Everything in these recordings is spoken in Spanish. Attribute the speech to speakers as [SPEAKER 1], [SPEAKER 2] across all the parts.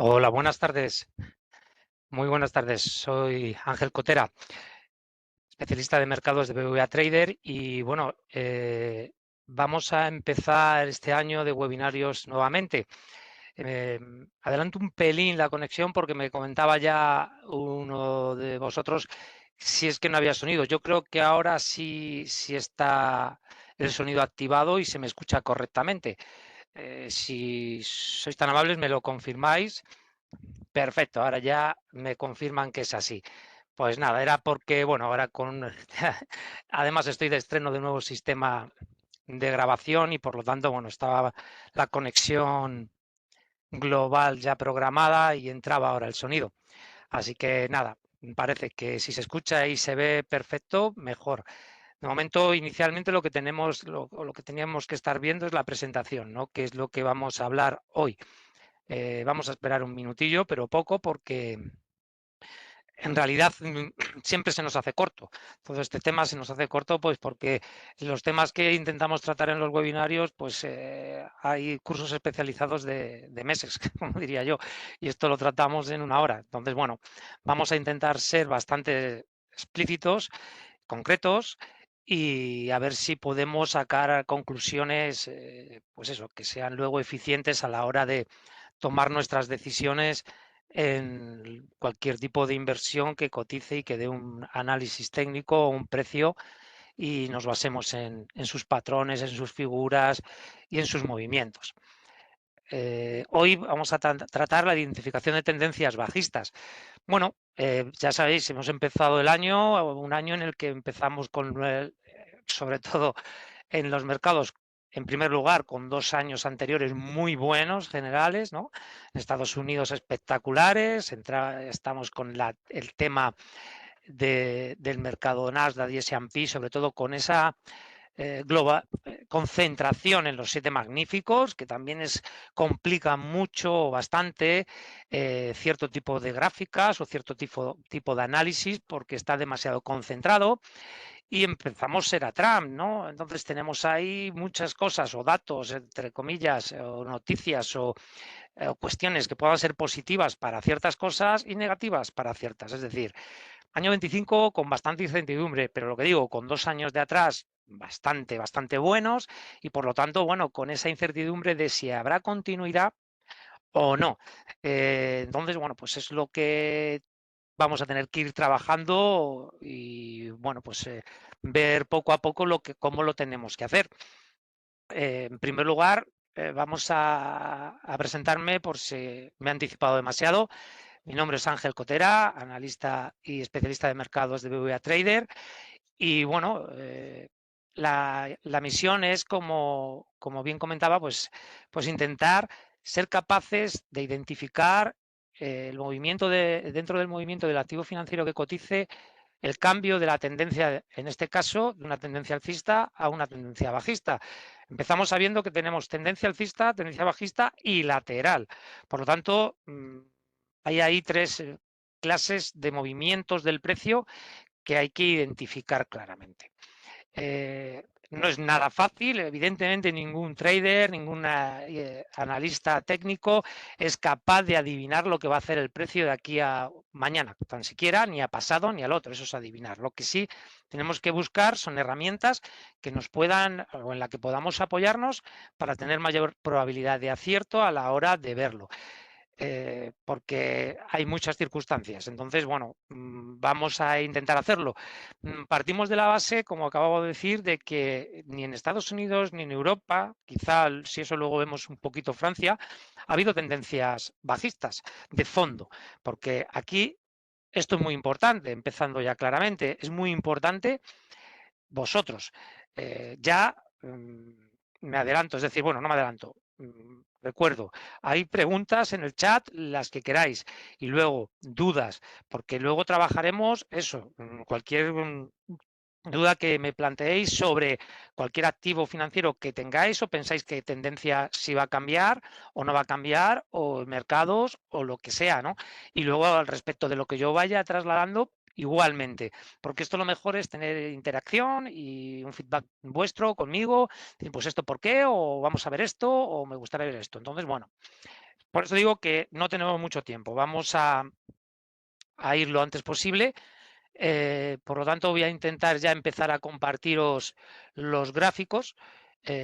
[SPEAKER 1] Hola, buenas tardes. Muy buenas tardes. Soy Ángel Cotera, especialista de mercados de BBVA Trader y bueno, vamos a empezar este año de webinarios nuevamente. Adelanto un pelín la conexión porque me comentaba ya uno de vosotros si es que no había sonido. Yo creo que ahora sí está el sonido activado y se me escucha correctamente. Si sois tan amables, me lo confirmáis. Perfecto, ahora ya me confirman que es así. Pues nada, era porque, bueno, ahora con... Además estoy de estreno de un nuevo sistema de grabación y por lo tanto, bueno, estaba la conexión global ya programada y entraba ahora el sonido. Así que nada, parece que si se escucha y se ve perfecto, mejor. De momento, inicialmente lo que tenemos, lo que teníamos que estar viendo es la presentación, ¿no? Que es lo que vamos a hablar hoy. Vamos a esperar un minutillo, pero poco, porque en realidad siempre se nos hace corto. Todo este tema se nos hace corto, pues porque los temas que intentamos tratar en los webinarios, pues hay cursos especializados de meses, como diría yo, y esto lo tratamos en una hora. Entonces, bueno, vamos a intentar ser bastante explícitos, concretos, y a ver si podemos sacar conclusiones, pues eso, que sean luego eficientes a la hora de tomar nuestras decisiones en cualquier tipo de inversión que cotice y que dé un análisis técnico o un precio y nos basemos en sus patrones, en sus figuras y en sus movimientos. Hoy vamos a tratar la identificación de tendencias bajistas. Bueno, ya sabéis, hemos empezado el año, un año en el que empezamos con, sobre todo en los mercados, en primer lugar, con 2 años anteriores muy buenos generales, ¿no? En Estados Unidos espectaculares, estamos con el tema del mercado Nasdaq y S&P, sobre todo con esa concentración en los siete magníficos, que también complica mucho o bastante cierto tipo de gráficas o cierto tipo de análisis porque está demasiado concentrado y empezamos a ser a Trump, ¿no? Entonces tenemos ahí muchas cosas o datos, entre comillas, o noticias o cuestiones que puedan ser positivas para ciertas cosas y negativas para ciertas. Es decir, año 25 con bastante incertidumbre, pero lo que digo, con 2 años de atrás bastante buenos y por lo tanto, bueno, con esa incertidumbre de si habrá continuidad o no. Entonces, bueno, pues es lo que vamos a tener que ir trabajando y, bueno, pues ver poco a poco cómo lo tenemos que hacer. En primer lugar, vamos a presentarme por si me he anticipado demasiado. Mi nombre es Ángel Cotera, analista y especialista de mercados de BBVA Trader. Y bueno, la misión es, como bien comentaba, pues intentar ser capaces de identificar el movimiento dentro del movimiento del activo financiero que cotice, el cambio de la tendencia, en este caso, de una tendencia alcista a una tendencia bajista. Empezamos sabiendo que tenemos tendencia alcista, tendencia bajista y lateral. Por lo tanto, hay ahí tres clases de movimientos del precio que hay que identificar claramente. No es nada fácil, evidentemente ningún trader, ningún analista técnico es capaz de adivinar lo que va a hacer el precio de aquí a mañana, tan siquiera ni a pasado ni al otro, eso es adivinar. Lo que sí tenemos que buscar son herramientas que nos puedan o en la que podamos apoyarnos para tener mayor probabilidad de acierto a la hora de verlo. Porque hay muchas circunstancias. Entonces, bueno, vamos a intentar hacerlo. Partimos de la base, como acabo de decir, de que ni en Estados Unidos ni en Europa, quizá si eso luego vemos un poquito Francia, ha habido tendencias bajistas de fondo, porque aquí esto es muy importante, empezando ya claramente, es muy importante vosotros. Ya me adelanto, es decir, bueno, no me adelanto, recuerdo, hay preguntas en el chat, las que queráis, y luego dudas, porque luego trabajaremos eso, cualquier duda que me planteéis sobre cualquier activo financiero que tengáis o pensáis que tendencia si va a cambiar o no va a cambiar, o mercados o lo que sea, ¿no? Y luego al respecto de lo que yo vaya trasladando, igualmente, porque esto lo mejor es tener interacción y un feedback vuestro conmigo, decir, pues esto por qué, o vamos a ver esto, o me gustaría ver esto. Entonces, bueno, Por eso digo que no tenemos mucho tiempo. Vamos a ir lo antes posible. Por lo tanto, voy a intentar ya empezar a compartiros los gráficos,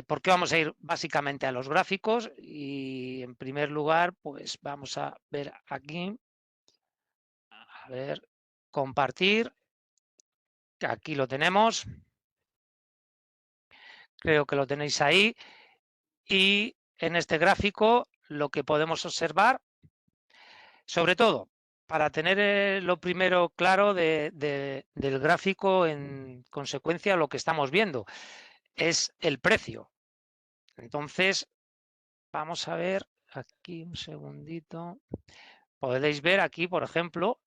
[SPEAKER 1] porque vamos a ir básicamente a los gráficos y en primer lugar, pues vamos a ver aquí, a ver, compartir, que aquí lo tenemos, creo que lo tenéis ahí, y en este gráfico lo que podemos observar, sobre todo, para tener lo primero claro del gráfico en consecuencia lo que estamos viendo, es el precio. Entonces, vamos a ver aquí un segundito. Podéis ver aquí, por ejemplo,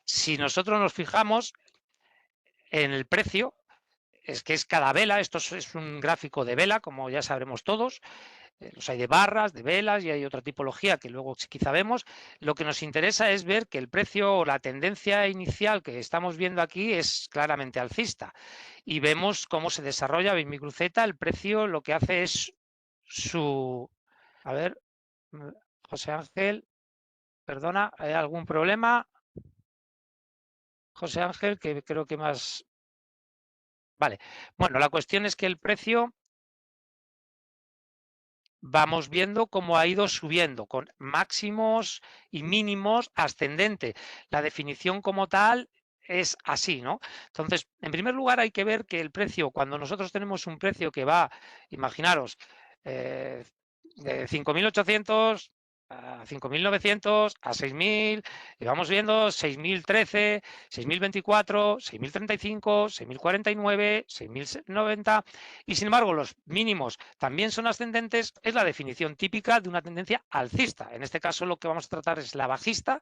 [SPEAKER 1] si nosotros nos fijamos en el precio, es que es cada vela, esto es un gráfico de vela, como ya sabremos todos, los hay de barras, de velas y hay otra tipología que luego quizá vemos. Lo que nos interesa es ver que el precio o la tendencia inicial que estamos viendo aquí es claramente alcista y vemos cómo se desarrolla en mi cruceta. El precio lo que hace es su... A ver, José Ángel, perdona, ¿hay algún problema? José Ángel, que creo que más... Vale, bueno, la cuestión es que el precio vamos viendo cómo ha ido subiendo con máximos y mínimos ascendente. La definición como tal es así, ¿no? Entonces, en primer lugar hay que ver que el precio, cuando nosotros tenemos un precio que va, imaginaros, de 5.800 a 5.900, a 6.000, y vamos viendo 6.013, 6.024, 6.035, 6.049, 6.090, y sin embargo los mínimos también son ascendentes. Es la definición típica de una tendencia alcista. En este caso lo que vamos a tratar es la bajista,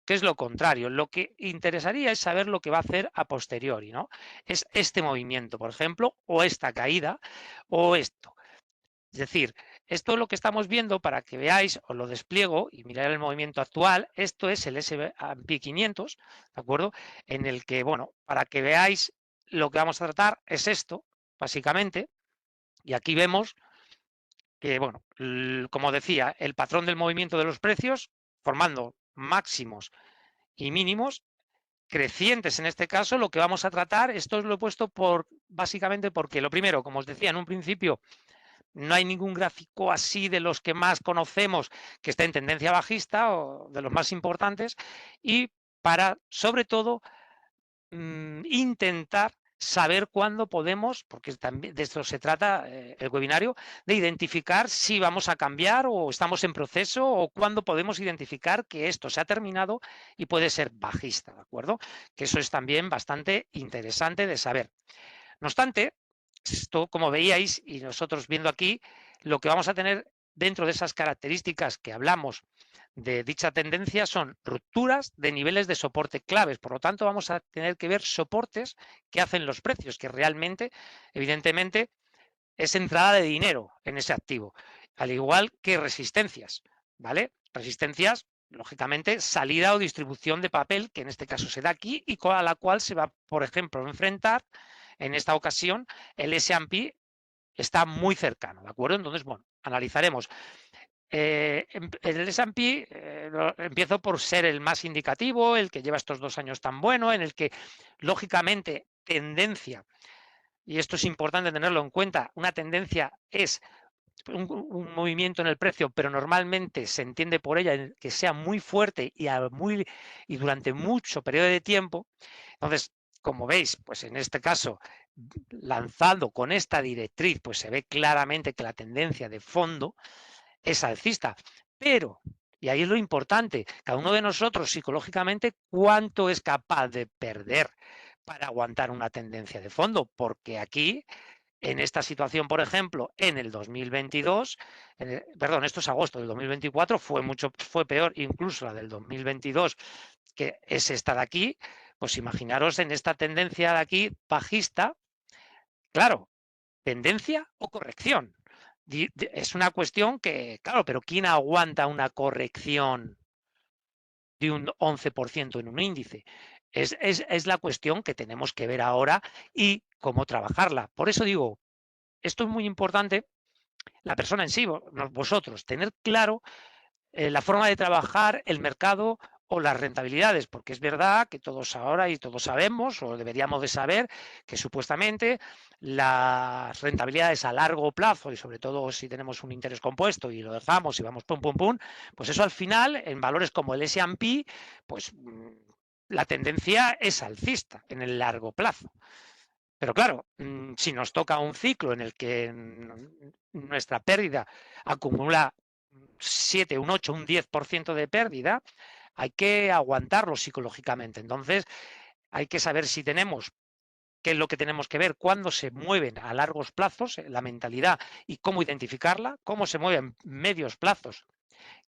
[SPEAKER 1] que es lo contrario. Lo que interesaría es saber lo que va a hacer a posteriori, ¿no? Es este movimiento, por ejemplo, o esta caída, o esto. Es decir, esto es lo que estamos viendo para que veáis, os lo despliego y mirar el movimiento actual. Esto es el S&P 500, ¿de acuerdo? En el que, bueno, para que veáis lo que vamos a tratar es esto, básicamente. Y aquí vemos que, bueno, como decía, el patrón del movimiento de los precios formando máximos y mínimos crecientes. En este caso, lo que vamos a tratar, esto os lo he puesto básicamente porque lo primero, como os decía en un principio, no hay ningún gráfico así de los que más conocemos que esté en tendencia bajista o de los más importantes, y para, sobre todo, intentar saber cuándo podemos, porque también de esto se trata el webinario, de identificar si vamos a cambiar o estamos en proceso, o cuándo podemos identificar que esto se ha terminado y puede ser bajista, ¿de acuerdo? Que eso es también bastante interesante de saber. No obstante, esto, como veíais, y nosotros viendo aquí, lo que vamos a tener dentro de esas características que hablamos de dicha tendencia son rupturas de niveles de soporte claves. Por lo tanto, vamos a tener que ver soportes que hacen los precios, que realmente, evidentemente, es entrada de dinero en ese activo, al igual que resistencias, ¿vale? Resistencias, lógicamente, salida o distribución de papel, que en este caso se da aquí y a la cual se va, por ejemplo, a enfrentar en esta ocasión el S&P está muy cercano, ¿de acuerdo? Entonces, bueno, analizaremos. El S&P empiezo por ser el más indicativo, el que lleva estos 2 años tan bueno, en el que, lógicamente, tendencia, y esto es importante tenerlo en cuenta, una tendencia es un movimiento en el precio, pero normalmente se entiende por ella que sea muy fuerte y durante mucho periodo de tiempo. Entonces, como veis, pues en este caso, lanzando con esta directriz, pues se ve claramente que la tendencia de fondo es alcista. Pero, y ahí es lo importante, cada uno de nosotros psicológicamente, ¿cuánto es capaz de perder para aguantar una tendencia de fondo? Porque aquí, en esta situación, por ejemplo, en el 2022, perdón, esto es agosto del 2024, fue peor incluso la del 2022, que es esta de aquí. Pues imaginaros en esta tendencia de aquí bajista, claro, tendencia o corrección. Es una cuestión que, claro, pero ¿quién aguanta una corrección de un 11% en un índice? Es la cuestión que tenemos que ver ahora y cómo trabajarla. Por eso digo, esto es muy importante, la persona en sí, vosotros, tener claro la forma de trabajar el mercado o las rentabilidades, porque es verdad que todos ahora y todos sabemos, o deberíamos de saber, que supuestamente las rentabilidades a largo plazo, y sobre todo si tenemos un interés compuesto y lo dejamos y vamos pum, pum, pum, pues eso al final, en valores como el S&P, pues la tendencia es alcista en el largo plazo. Pero claro, si nos toca un ciclo en el que nuestra pérdida acumula 7, un 8, un 10% de pérdida, hay que aguantarlo psicológicamente. Entonces, hay que saber si tenemos, qué es lo que tenemos que ver, cuándo se mueven a largos plazos, la mentalidad y cómo identificarla, cómo se mueven medios plazos,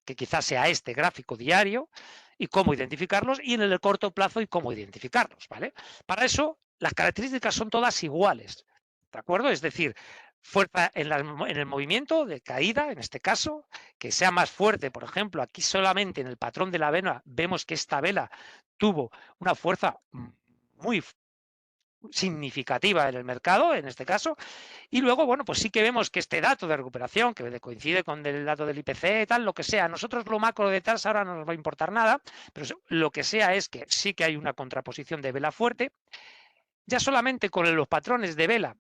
[SPEAKER 1] que quizás sea este gráfico diario, y cómo identificarlos, y en el corto plazo y cómo identificarlos, ¿vale? Para eso, las características son todas iguales, ¿de acuerdo? Es decir, fuerza en el movimiento de caída, en este caso, que sea más fuerte, por ejemplo, aquí solamente en el patrón de la vela vemos que esta vela tuvo una fuerza muy significativa en el mercado, en este caso, y luego, bueno, pues sí que vemos que este dato de recuperación, que coincide con el dato del IPC, tal, lo que sea, a nosotros lo macro de TARS ahora no nos va a importar nada, pero lo que sea es que sí que hay una contraposición de vela fuerte. Ya solamente con los patrones de vela,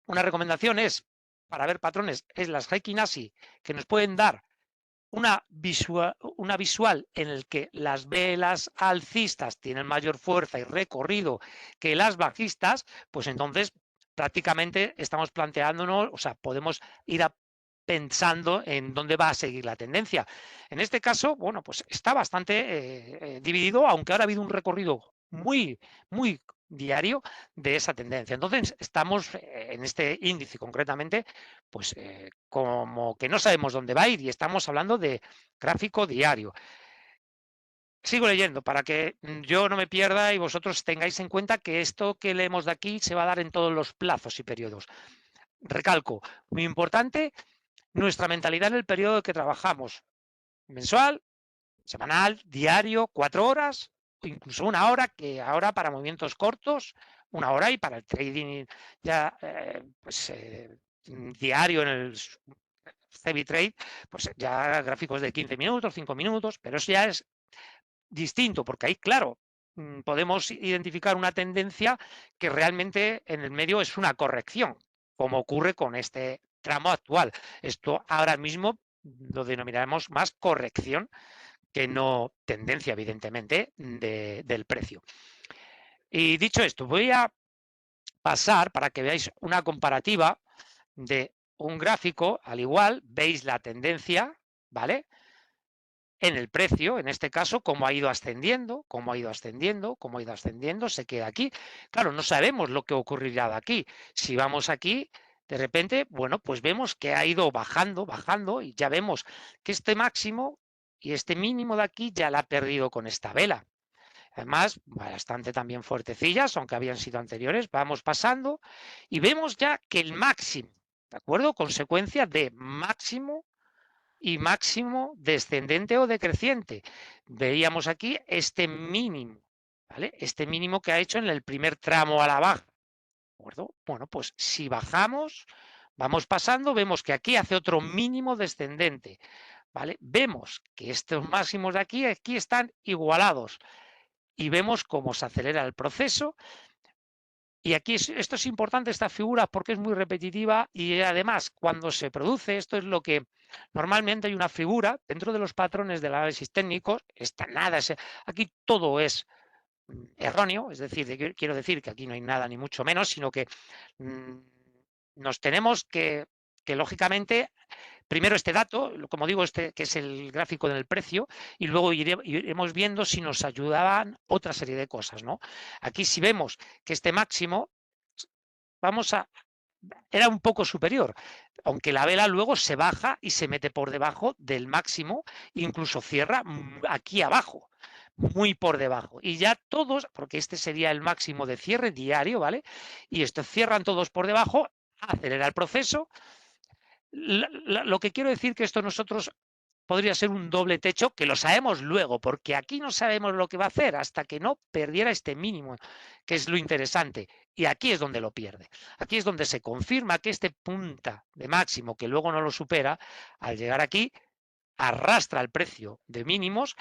[SPEAKER 1] una recomendación es, para ver patrones, es las Heikin Ashi, que nos pueden dar una visual en el que las velas alcistas tienen mayor fuerza y recorrido que las bajistas, pues entonces prácticamente estamos planteándonos, o sea, podemos ir pensando en dónde va a seguir la tendencia. En este caso, bueno, pues está bastante dividido, aunque ahora ha habido un recorrido muy, muy diario de esa tendencia. Entonces, estamos en este índice concretamente, pues como que no sabemos dónde va a ir y estamos hablando de gráfico diario. Sigo leyendo para que yo no me pierda y vosotros tengáis en cuenta que esto que leemos de aquí se va a dar en todos los plazos y periodos. Recalco, muy importante, nuestra mentalidad en el periodo que trabajamos, mensual, semanal, diario, 4 horas, incluso 1 hora, que ahora para movimientos cortos, 1 hora, y para el trading ya diario en el heavy trade, pues ya gráficos de 15 minutos, 5 minutos, pero eso ya es distinto, porque ahí, claro, podemos identificar una tendencia que realmente en el medio es una corrección, como ocurre con este tramo actual. Esto ahora mismo lo denominaremos más corrección que no tendencia, evidentemente, del precio. Y dicho esto, voy a pasar para que veáis una comparativa de un gráfico, al igual, veis la tendencia, ¿vale? En el precio, en este caso, cómo ha ido ascendiendo, cómo ha ido ascendiendo, cómo ha ido ascendiendo, se queda aquí. Claro, no sabemos lo que ocurrirá de aquí. Si vamos aquí, de repente, bueno, pues vemos que ha ido bajando, bajando, y ya vemos que este máximo y este mínimo de aquí ya la ha perdido con esta vela. Además, bastante también fuertecillas, aunque habían sido anteriores. Vamos pasando y vemos ya que el máximo, ¿de acuerdo? Consecuencia de máximo y máximo descendente o decreciente. Veíamos aquí este mínimo, ¿vale? Este mínimo que ha hecho en el primer tramo a la baja, ¿de acuerdo? Bueno, pues si bajamos, vamos pasando, vemos que aquí hace otro mínimo descendente, ¿vale? Vemos que estos máximos de aquí están igualados y vemos cómo se acelera el proceso. Y aquí esto es importante, esta figura, porque es muy repetitiva y además cuando se produce, esto es lo que normalmente hay una figura dentro de los patrones del análisis técnico, aquí todo es erróneo, es decir, quiero decir que aquí no hay nada ni mucho menos, sino que nos tenemos que lógicamente, primero este dato, como digo, este que es el gráfico del precio, y luego iremos viendo si nos ayudaban otra serie de cosas, ¿no? Aquí si vemos que este máximo era un poco superior, aunque la vela luego se baja y se mete por debajo del máximo, incluso cierra aquí abajo, muy por debajo. Y ya todos, porque este sería el máximo de cierre diario, ¿vale? Y estos cierran todos por debajo, acelera el proceso. Lo que quiero decir que esto nosotros podría ser un doble techo, que lo sabemos luego, porque aquí no sabemos lo que va a hacer hasta que no perdiera este mínimo, que es lo interesante. Y aquí es donde lo pierde. Aquí es donde se confirma que este punta de máximo, que luego no lo supera, al llegar aquí, arrastra el precio de mínimos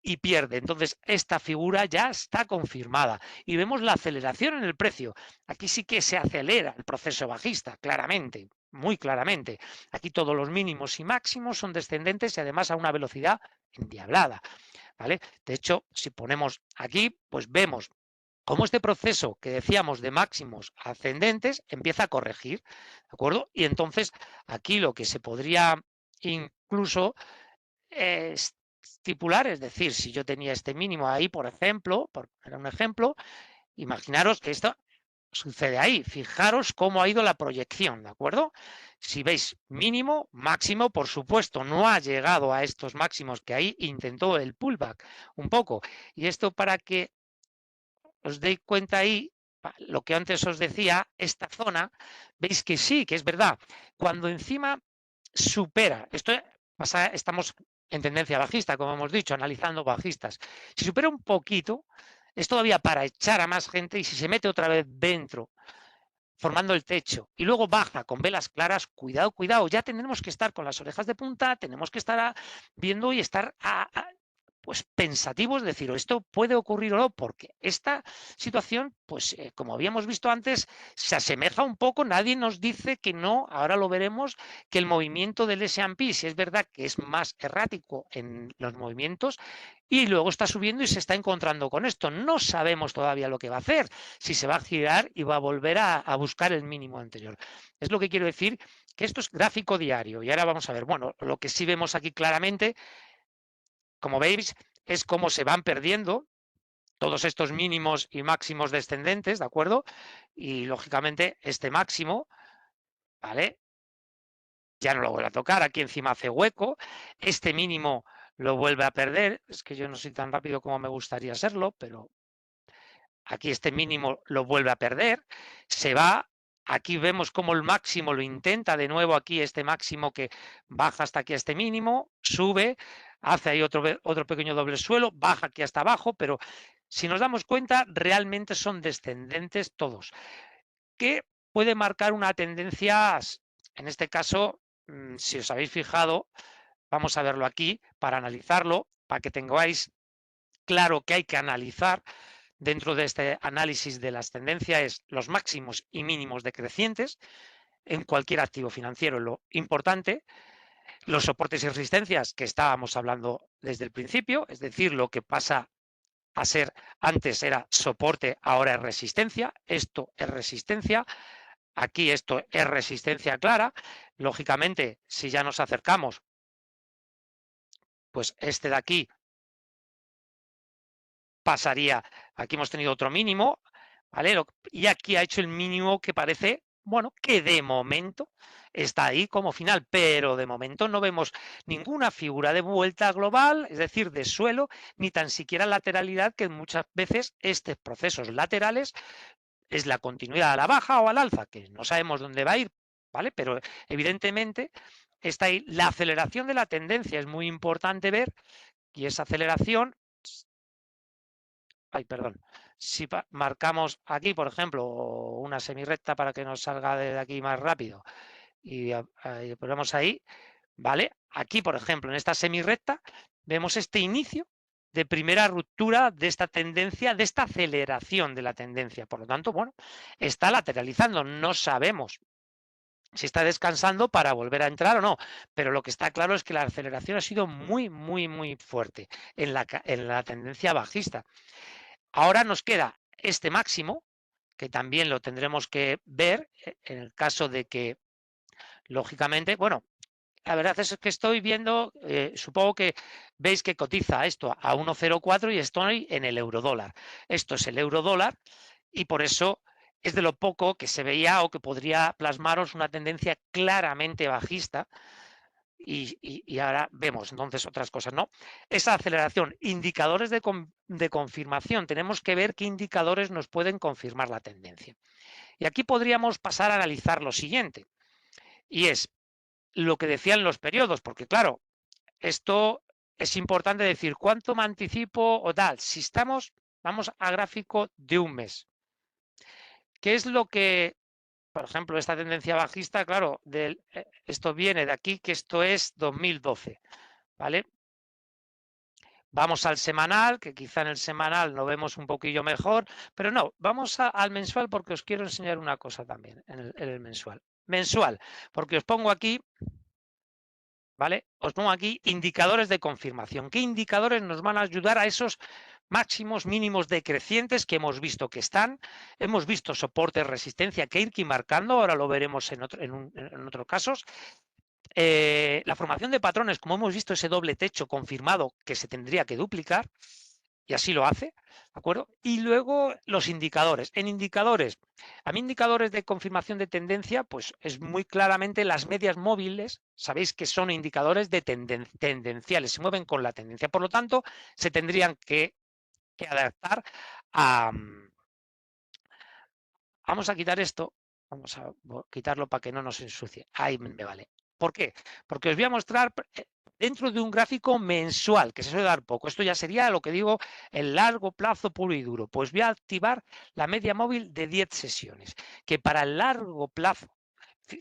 [SPEAKER 1] y pierde. Entonces, esta figura ya está confirmada y vemos la aceleración en el precio. Aquí sí que se acelera el proceso bajista, claramente, muy claramente. Aquí todos los mínimos y máximos son descendentes y además a una velocidad endiablada, ¿vale? De hecho, si ponemos aquí, pues vemos cómo este proceso que decíamos de máximos ascendentes empieza a corregir, ¿de acuerdo? Y entonces aquí lo que se podría incluso estipular, es decir, si yo tenía este mínimo ahí, por ejemplo, era un ejemplo, imaginaros que esto sucede ahí. Fijaros cómo ha ido la proyección, ¿de acuerdo? Si veis mínimo, máximo, por supuesto, no ha llegado a estos máximos que ahí intentó el pullback un poco. Y esto para que os deis cuenta ahí, lo que antes os decía, esta zona, veis que sí, que es verdad. Cuando encima supera, esto pasa, estamos en tendencia bajista, como hemos dicho, analizando bajistas. Si supera un poquito, es todavía para echar a más gente y si se mete otra vez dentro, formando el techo, y luego baja con velas claras, cuidado, cuidado, ya tenemos que estar con las orejas de punta, tenemos que estar viendo y estar pues pensativos, decir, esto puede ocurrir o no, porque esta situación, pues como habíamos visto antes, se asemeja un poco, nadie nos dice que no, ahora lo veremos, que el movimiento del S&P, si es verdad que es más errático en los movimientos, y luego está subiendo y se está encontrando con esto. No sabemos todavía lo que va a hacer, si se va a girar y va a volver a buscar el mínimo anterior. Es lo que quiero decir, que esto es gráfico diario. Y ahora vamos a ver, bueno, lo que sí vemos aquí claramente, como veis, es cómo se van perdiendo todos estos mínimos y máximos descendentes, ¿de acuerdo? Y lógicamente este máximo, ¿vale? Ya no lo vuelve a tocar, aquí encima hace hueco, este mínimo lo vuelve a perder, es que yo no soy tan rápido como me gustaría serlo, pero aquí este mínimo lo vuelve a perder, se va, aquí vemos cómo el máximo lo intenta de nuevo, aquí este máximo que baja hasta aquí a este mínimo, sube, hace ahí otro pequeño doble suelo, baja aquí hasta abajo, pero si nos damos cuenta, realmente son descendentes todos, que puede marcar una tendencia, en este caso, si os habéis fijado, vamos a verlo aquí para analizarlo, para que tengáis claro que hay que analizar dentro de este análisis de las tendencias es los máximos y mínimos decrecientes en cualquier activo financiero. Lo importante, los soportes y resistencias que estábamos hablando desde el principio, es decir, lo que pasa a ser antes era soporte, ahora es resistencia. Esto es resistencia. Aquí esto es resistencia clara. Lógicamente, si ya nos acercamos, pues este de aquí pasaría, aquí hemos tenido otro mínimo, ¿vale? Y aquí ha hecho el mínimo que parece, bueno, que de momento está ahí como final, pero de momento no vemos ninguna figura de vuelta global, es decir, de suelo, ni tan siquiera lateralidad, que muchas veces estos procesos laterales es la continuidad a la baja o al alza, que no sabemos dónde va a ir, ¿vale? Pero evidentemente está ahí. La aceleración de la tendencia es muy importante ver, y esa aceleración, ay, perdón, si marcamos aquí, por ejemplo, una semirrecta para que nos salga de aquí más rápido y ponemos ahí, ¿vale? Aquí, por ejemplo, en esta semirrecta, vemos este inicio de primera ruptura de esta tendencia, de esta aceleración de la tendencia. Por lo tanto, bueno, está lateralizando, no sabemos si está descansando para volver a entrar o no, pero lo que está claro es que la aceleración ha sido muy, muy, muy fuerte en la tendencia bajista. Ahora nos queda este máximo, que también lo tendremos que ver en el caso de que, lógicamente, bueno, la verdad es que estoy viendo, supongo que veis que cotiza esto a 1,04 y estoy en el eurodólar. Esto es el eurodólar y por eso es de lo poco que se veía o que podría plasmaros una tendencia claramente bajista. Y ahora vemos entonces otras cosas, ¿no? Esa aceleración, indicadores de confirmación, tenemos que ver qué indicadores nos pueden confirmar la tendencia. Y aquí podríamos pasar a analizar lo siguiente, y es lo que decían los periodos, porque claro, esto es importante decir cuánto me anticipo o tal. Si estamos, vamos a gráfico de un mes. ¿Qué es lo que, por ejemplo, esta tendencia bajista, claro, esto viene de aquí, que esto es 2012. ¿vale? Vamos al semanal, que quizá en el semanal lo vemos un poquillo mejor, pero no, vamos al mensual porque os quiero enseñar una cosa también en el mensual. Mensual, porque os pongo aquí, ¿vale? Os pongo aquí indicadores de confirmación. ¿Qué indicadores nos van a ayudar a esos máximos mínimos decrecientes que hemos visto que están? Hemos visto soporte, resistencia que hay que ir marcando, ahora lo veremos en otros casos. La formación de patrones, como hemos visto, ese doble techo confirmado que se tendría que duplicar, y así lo hace, ¿de acuerdo? Y luego los indicadores. En indicadores, a mí indicadores de confirmación de tendencia, pues es muy claramente las medias móviles, sabéis que son indicadores de tendenciales, se mueven con la tendencia, por lo tanto, se tendrían que adaptar a... Vamos a quitar esto, vamos a quitarlo para que no nos ensucie. Ahí me vale. ¿Por qué? Porque os voy a mostrar dentro de un gráfico mensual, que se suele dar poco. Esto ya sería lo que digo, el largo plazo puro y duro. Pues voy a activar la media móvil de 10 sesiones, que para el largo plazo,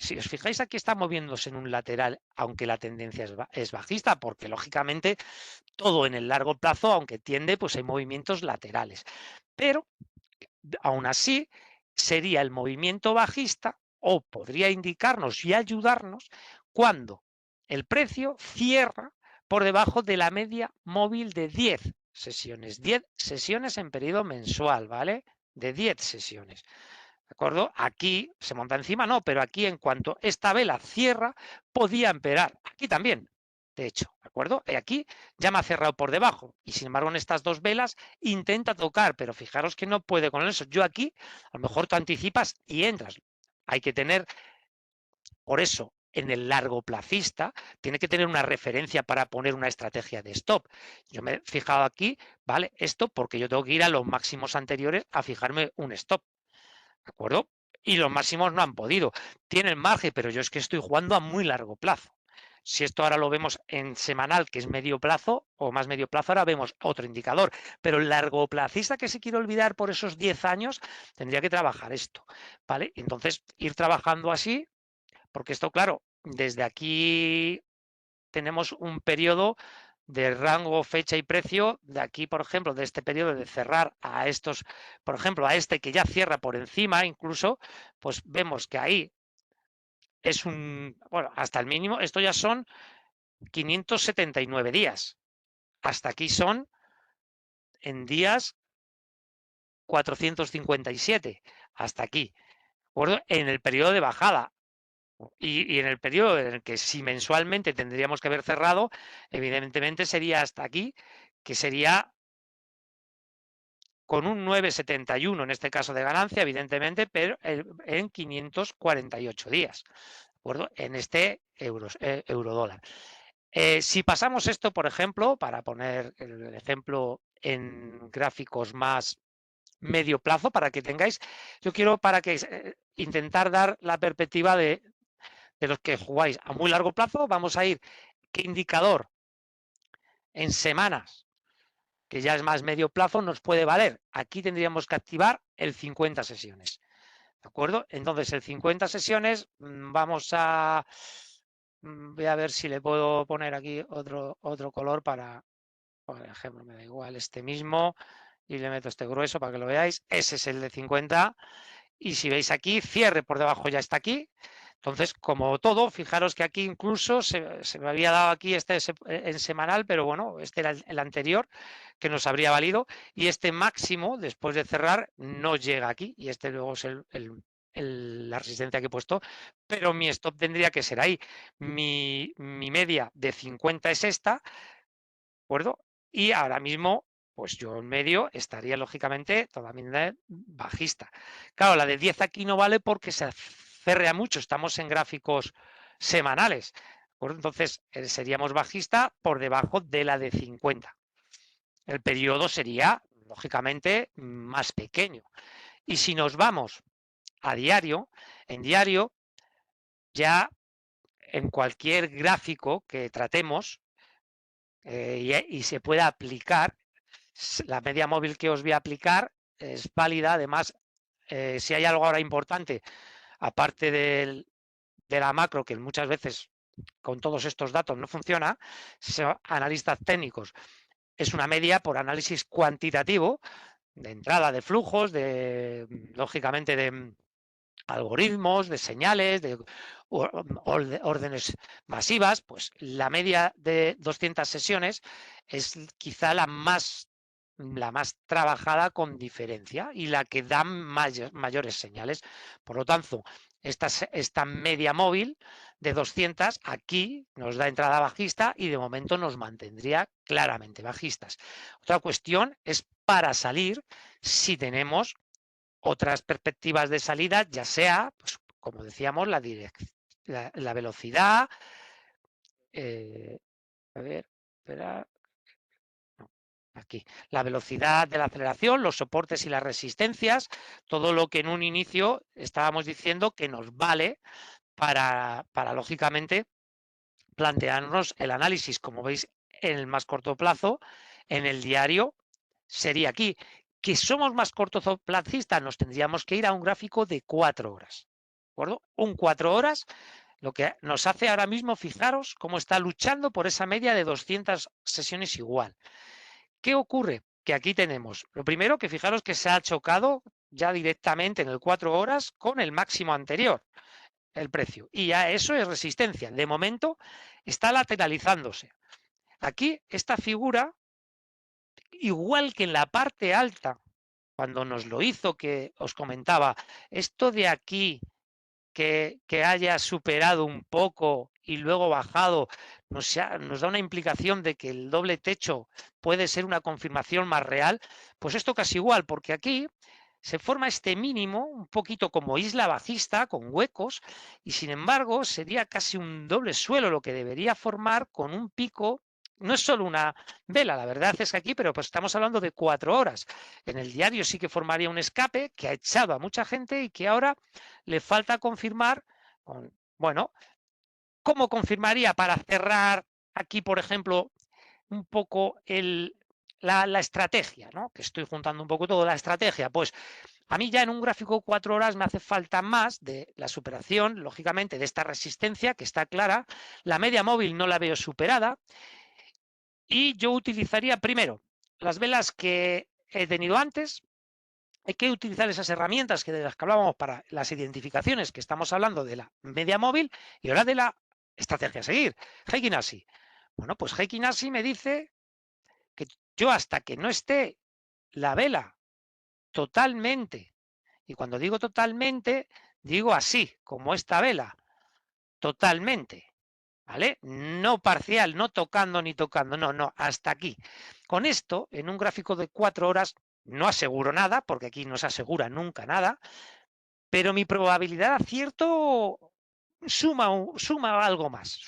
[SPEAKER 1] si os fijáis, aquí está moviéndose en un lateral, aunque la tendencia es bajista, porque lógicamente todo en el largo plazo, aunque tiende, pues hay movimientos laterales. Pero aún así, sería el movimiento bajista o podría indicarnos y ayudarnos cuando el precio cierra por debajo de la media móvil de 10 sesiones. 10 sesiones en periodo mensual, ¿vale? De 10 sesiones. ¿De acuerdo? Aquí se monta encima, no, pero aquí en cuanto esta vela cierra, podía empeorar. Aquí también, de hecho, ¿de acuerdo? Y aquí ya me ha cerrado por debajo. Y sin embargo, en estas dos velas intenta tocar, pero fijaros que no puede con eso. Yo aquí, a lo mejor te anticipas y entras. Hay que tener, por eso, en el largo placista, tiene que tener una referencia para poner una estrategia de stop. Yo me he fijado aquí, ¿vale? Esto porque yo tengo que ir a los máximos anteriores a fijarme un stop. ¿De acuerdo? Y los máximos no han podido. Tienen margen, pero yo es que estoy jugando a muy largo plazo. Si esto ahora lo vemos en semanal, que es medio plazo o más medio plazo, ahora vemos otro indicador. Pero el largoplacista que se quiere olvidar por esos 10 años tendría que trabajar esto. ¿Vale? Entonces, ir trabajando así, porque esto, claro, desde aquí tenemos un periodo de rango, fecha y precio, de aquí, por ejemplo, de este periodo de cerrar a estos, por ejemplo, a este que ya cierra por encima, incluso, pues vemos que ahí es un, bueno, hasta el mínimo, esto ya son 579 días. Hasta aquí son en días 457, hasta aquí, ¿de acuerdo? En el periodo de bajada. Y en el periodo en el que si mensualmente tendríamos que haber cerrado, evidentemente sería hasta aquí, que sería con un 9,71 en este caso de ganancia, evidentemente, pero en 548 días, ¿de acuerdo? En este eurodólar. Si pasamos esto, por ejemplo, para poner el ejemplo en gráficos más medio plazo, para que tengáis, yo quiero para que intentar dar la perspectiva de los que jugáis a muy largo plazo, vamos a ir qué indicador en semanas, que ya es más medio plazo, nos puede valer. Aquí tendríamos que activar el 50 sesiones. ¿De acuerdo? Entonces, el 50 sesiones, vamos a... Voy a ver si le puedo poner aquí otro color para, por ejemplo, me da igual este mismo, y le meto este grueso para que lo veáis. Ese es el de 50. Y si veis aquí, cierre por debajo ya está aquí. Entonces, como todo, fijaros que aquí incluso se me había dado aquí este en semanal, pero bueno, este era el anterior que nos habría valido. Y este máximo, después de cerrar, no llega aquí. Y este luego es la resistencia que he puesto, pero mi stop tendría que ser ahí. Mi media de 50 es esta, ¿de acuerdo? Y ahora mismo, pues yo en medio estaría lógicamente totalmente bajista. Claro, la de 10 aquí no vale porque se cerrea mucho, estamos en gráficos semanales. Entonces seríamos bajista por debajo de la de 50. El periodo sería, lógicamente, más pequeño. Y si nos vamos a diario, en diario, ya en cualquier gráfico que tratemos y se pueda aplicar, la media móvil que os voy a aplicar es válida. Además, si hay algo ahora importante, aparte de la macro, que muchas veces con todos estos datos no funciona, analistas técnicos, es una media por análisis cuantitativo de entrada de flujos, lógicamente de algoritmos, de señales, de órdenes masivas, pues la media de 200 sesiones es quizá la más trabajada con diferencia y la que da mayores señales. Por lo tanto, esta media móvil de 200 aquí nos da entrada bajista y de momento nos mantendría claramente bajistas. Otra cuestión es para salir si tenemos otras perspectivas de salida, ya sea, pues, como decíamos, la velocidad, a ver, espera, no, aquí, la velocidad de la aceleración, los soportes y las resistencias, todo lo que en un inicio estábamos diciendo que nos vale para lógicamente, plantearnos el análisis, como veis, en el más corto plazo, en el diario, sería aquí. Que somos más cortoplacistas, nos tendríamos que ir a un gráfico de 4 horas. ¿De acuerdo? Un 4 horas, lo que nos hace ahora mismo, fijaros cómo está luchando por esa media de 200 sesiones igual. ¿Qué ocurre? Que aquí tenemos, lo primero, que fijaros que se ha chocado ya directamente en el 4 horas con el máximo anterior, el precio. Y ya eso es resistencia. De momento está lateralizándose. Aquí esta figura, igual que en la parte alta, cuando nos lo hizo, que os comentaba, esto de aquí que haya superado un poco y luego bajado, nos da una implicación de que el doble techo puede ser una confirmación más real, pues esto casi igual, porque aquí se forma este mínimo, un poquito como isla bajista, con huecos, y sin embargo sería casi un doble suelo lo que debería formar con un pico. No es solo una vela, la verdad es que aquí, pero pues estamos hablando de 4 horas. En el diario sí que formaría un escape que ha echado a mucha gente y que ahora le falta confirmar. Bueno, ¿cómo confirmaría para cerrar aquí, por ejemplo, un poco la estrategia, ¿no? Que estoy juntando un poco todo, la estrategia? Pues a mí ya en un gráfico 4 horas me hace falta más de la superación, lógicamente, de esta resistencia, que está clara. La media móvil no la veo superada. Y yo utilizaría primero las velas que he tenido antes. Hay que utilizar esas herramientas de las que hablábamos para las identificaciones, que estamos hablando de la media móvil y ahora de la estrategia a seguir. Heikin Ashi. Bueno, pues Heikin Ashi me dice que yo hasta que no esté la vela totalmente, y cuando digo totalmente, digo así, como esta vela, totalmente, ¿vale? No parcial, no tocando ni tocando, no, hasta aquí. Con esto, en un gráfico de 4 horas, no aseguro nada, porque aquí no se asegura nunca nada, pero mi probabilidad de acierto suma algo más,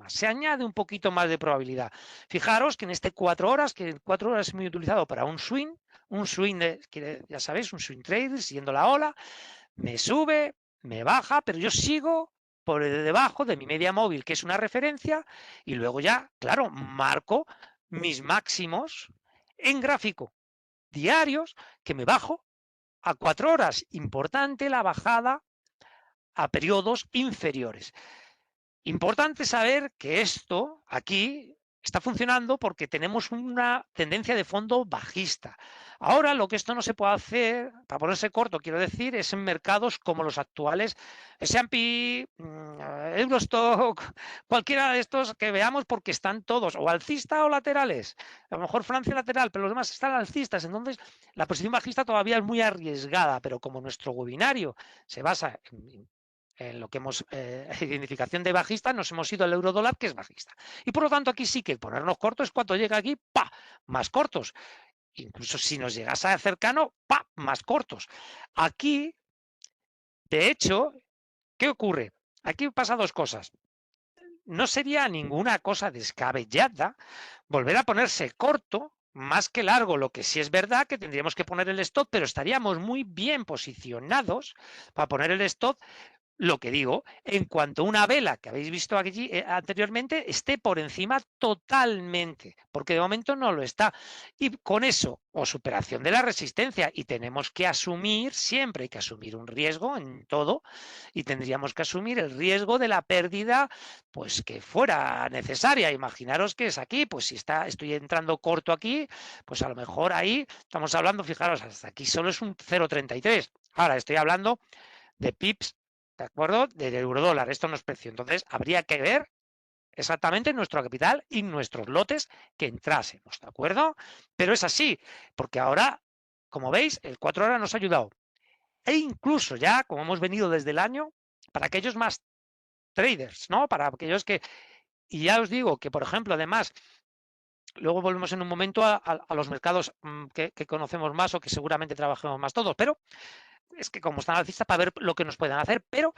[SPEAKER 1] se añade un poquito más de probabilidad. Fijaros que en este 4 horas, que 4 horas es muy utilizado para un swing que ya sabéis, un swing trade, siguiendo la ola, me sube, me baja, pero yo sigo por debajo de mi media móvil, que es una referencia, y luego ya, claro, marco mis máximos en gráfico diarios que me bajo a 4 horas. Importante la bajada a periodos inferiores. Importante saber que esto aquí está funcionando porque tenemos una tendencia de fondo bajista. Ahora lo que esto no se puede hacer, para ponerse corto, quiero decir, es en mercados como los actuales, S&P, Eurostock, cualquiera de estos que veamos porque están todos o alcistas o laterales. A lo mejor Francia lateral, pero los demás están alcistas. Entonces, la posición bajista todavía es muy arriesgada, pero como nuestro webinario se basa en lo que hemos, identificación de bajista, nos hemos ido al euro dólar, que es bajista. Y por lo tanto, aquí sí que ponernos cortos, cuando llega aquí, ¡pa! Más cortos. Incluso si nos llegase a cercano, ¡pa! Más cortos. Aquí, de hecho, ¿qué ocurre? Aquí pasa dos cosas. No sería ninguna cosa descabellada volver a ponerse corto más que largo, lo que sí es verdad que tendríamos que poner el stop, pero estaríamos muy bien posicionados para poner el stop lo que digo, en cuanto una vela que habéis visto aquí anteriormente esté por encima totalmente, porque de momento no lo está. Y con eso, o superación de la resistencia, y tenemos que asumir, siempre hay que asumir un riesgo en todo, y tendríamos que asumir el riesgo de la pérdida, pues que fuera necesaria. Imaginaros que es aquí, pues si estoy entrando corto aquí, pues a lo mejor ahí estamos hablando, fijaros, hasta aquí solo es un 0,33. Ahora estoy hablando de pips, ¿de acuerdo? Del eurodólar, esto no es precio. Entonces, habría que ver exactamente nuestro capital y nuestros lotes que entrásemos, ¿de acuerdo? Pero es así, porque ahora, como veis, el 4 horas nos ha ayudado. E incluso ya, como hemos venido desde el año, para aquellos más traders, ¿no? Para aquellos que, y ya os digo que, por ejemplo, además, luego volvemos en un momento a los mercados que conocemos más o que seguramente trabajemos más todos, pero es que como están alcistas para ver lo que nos pueden hacer, pero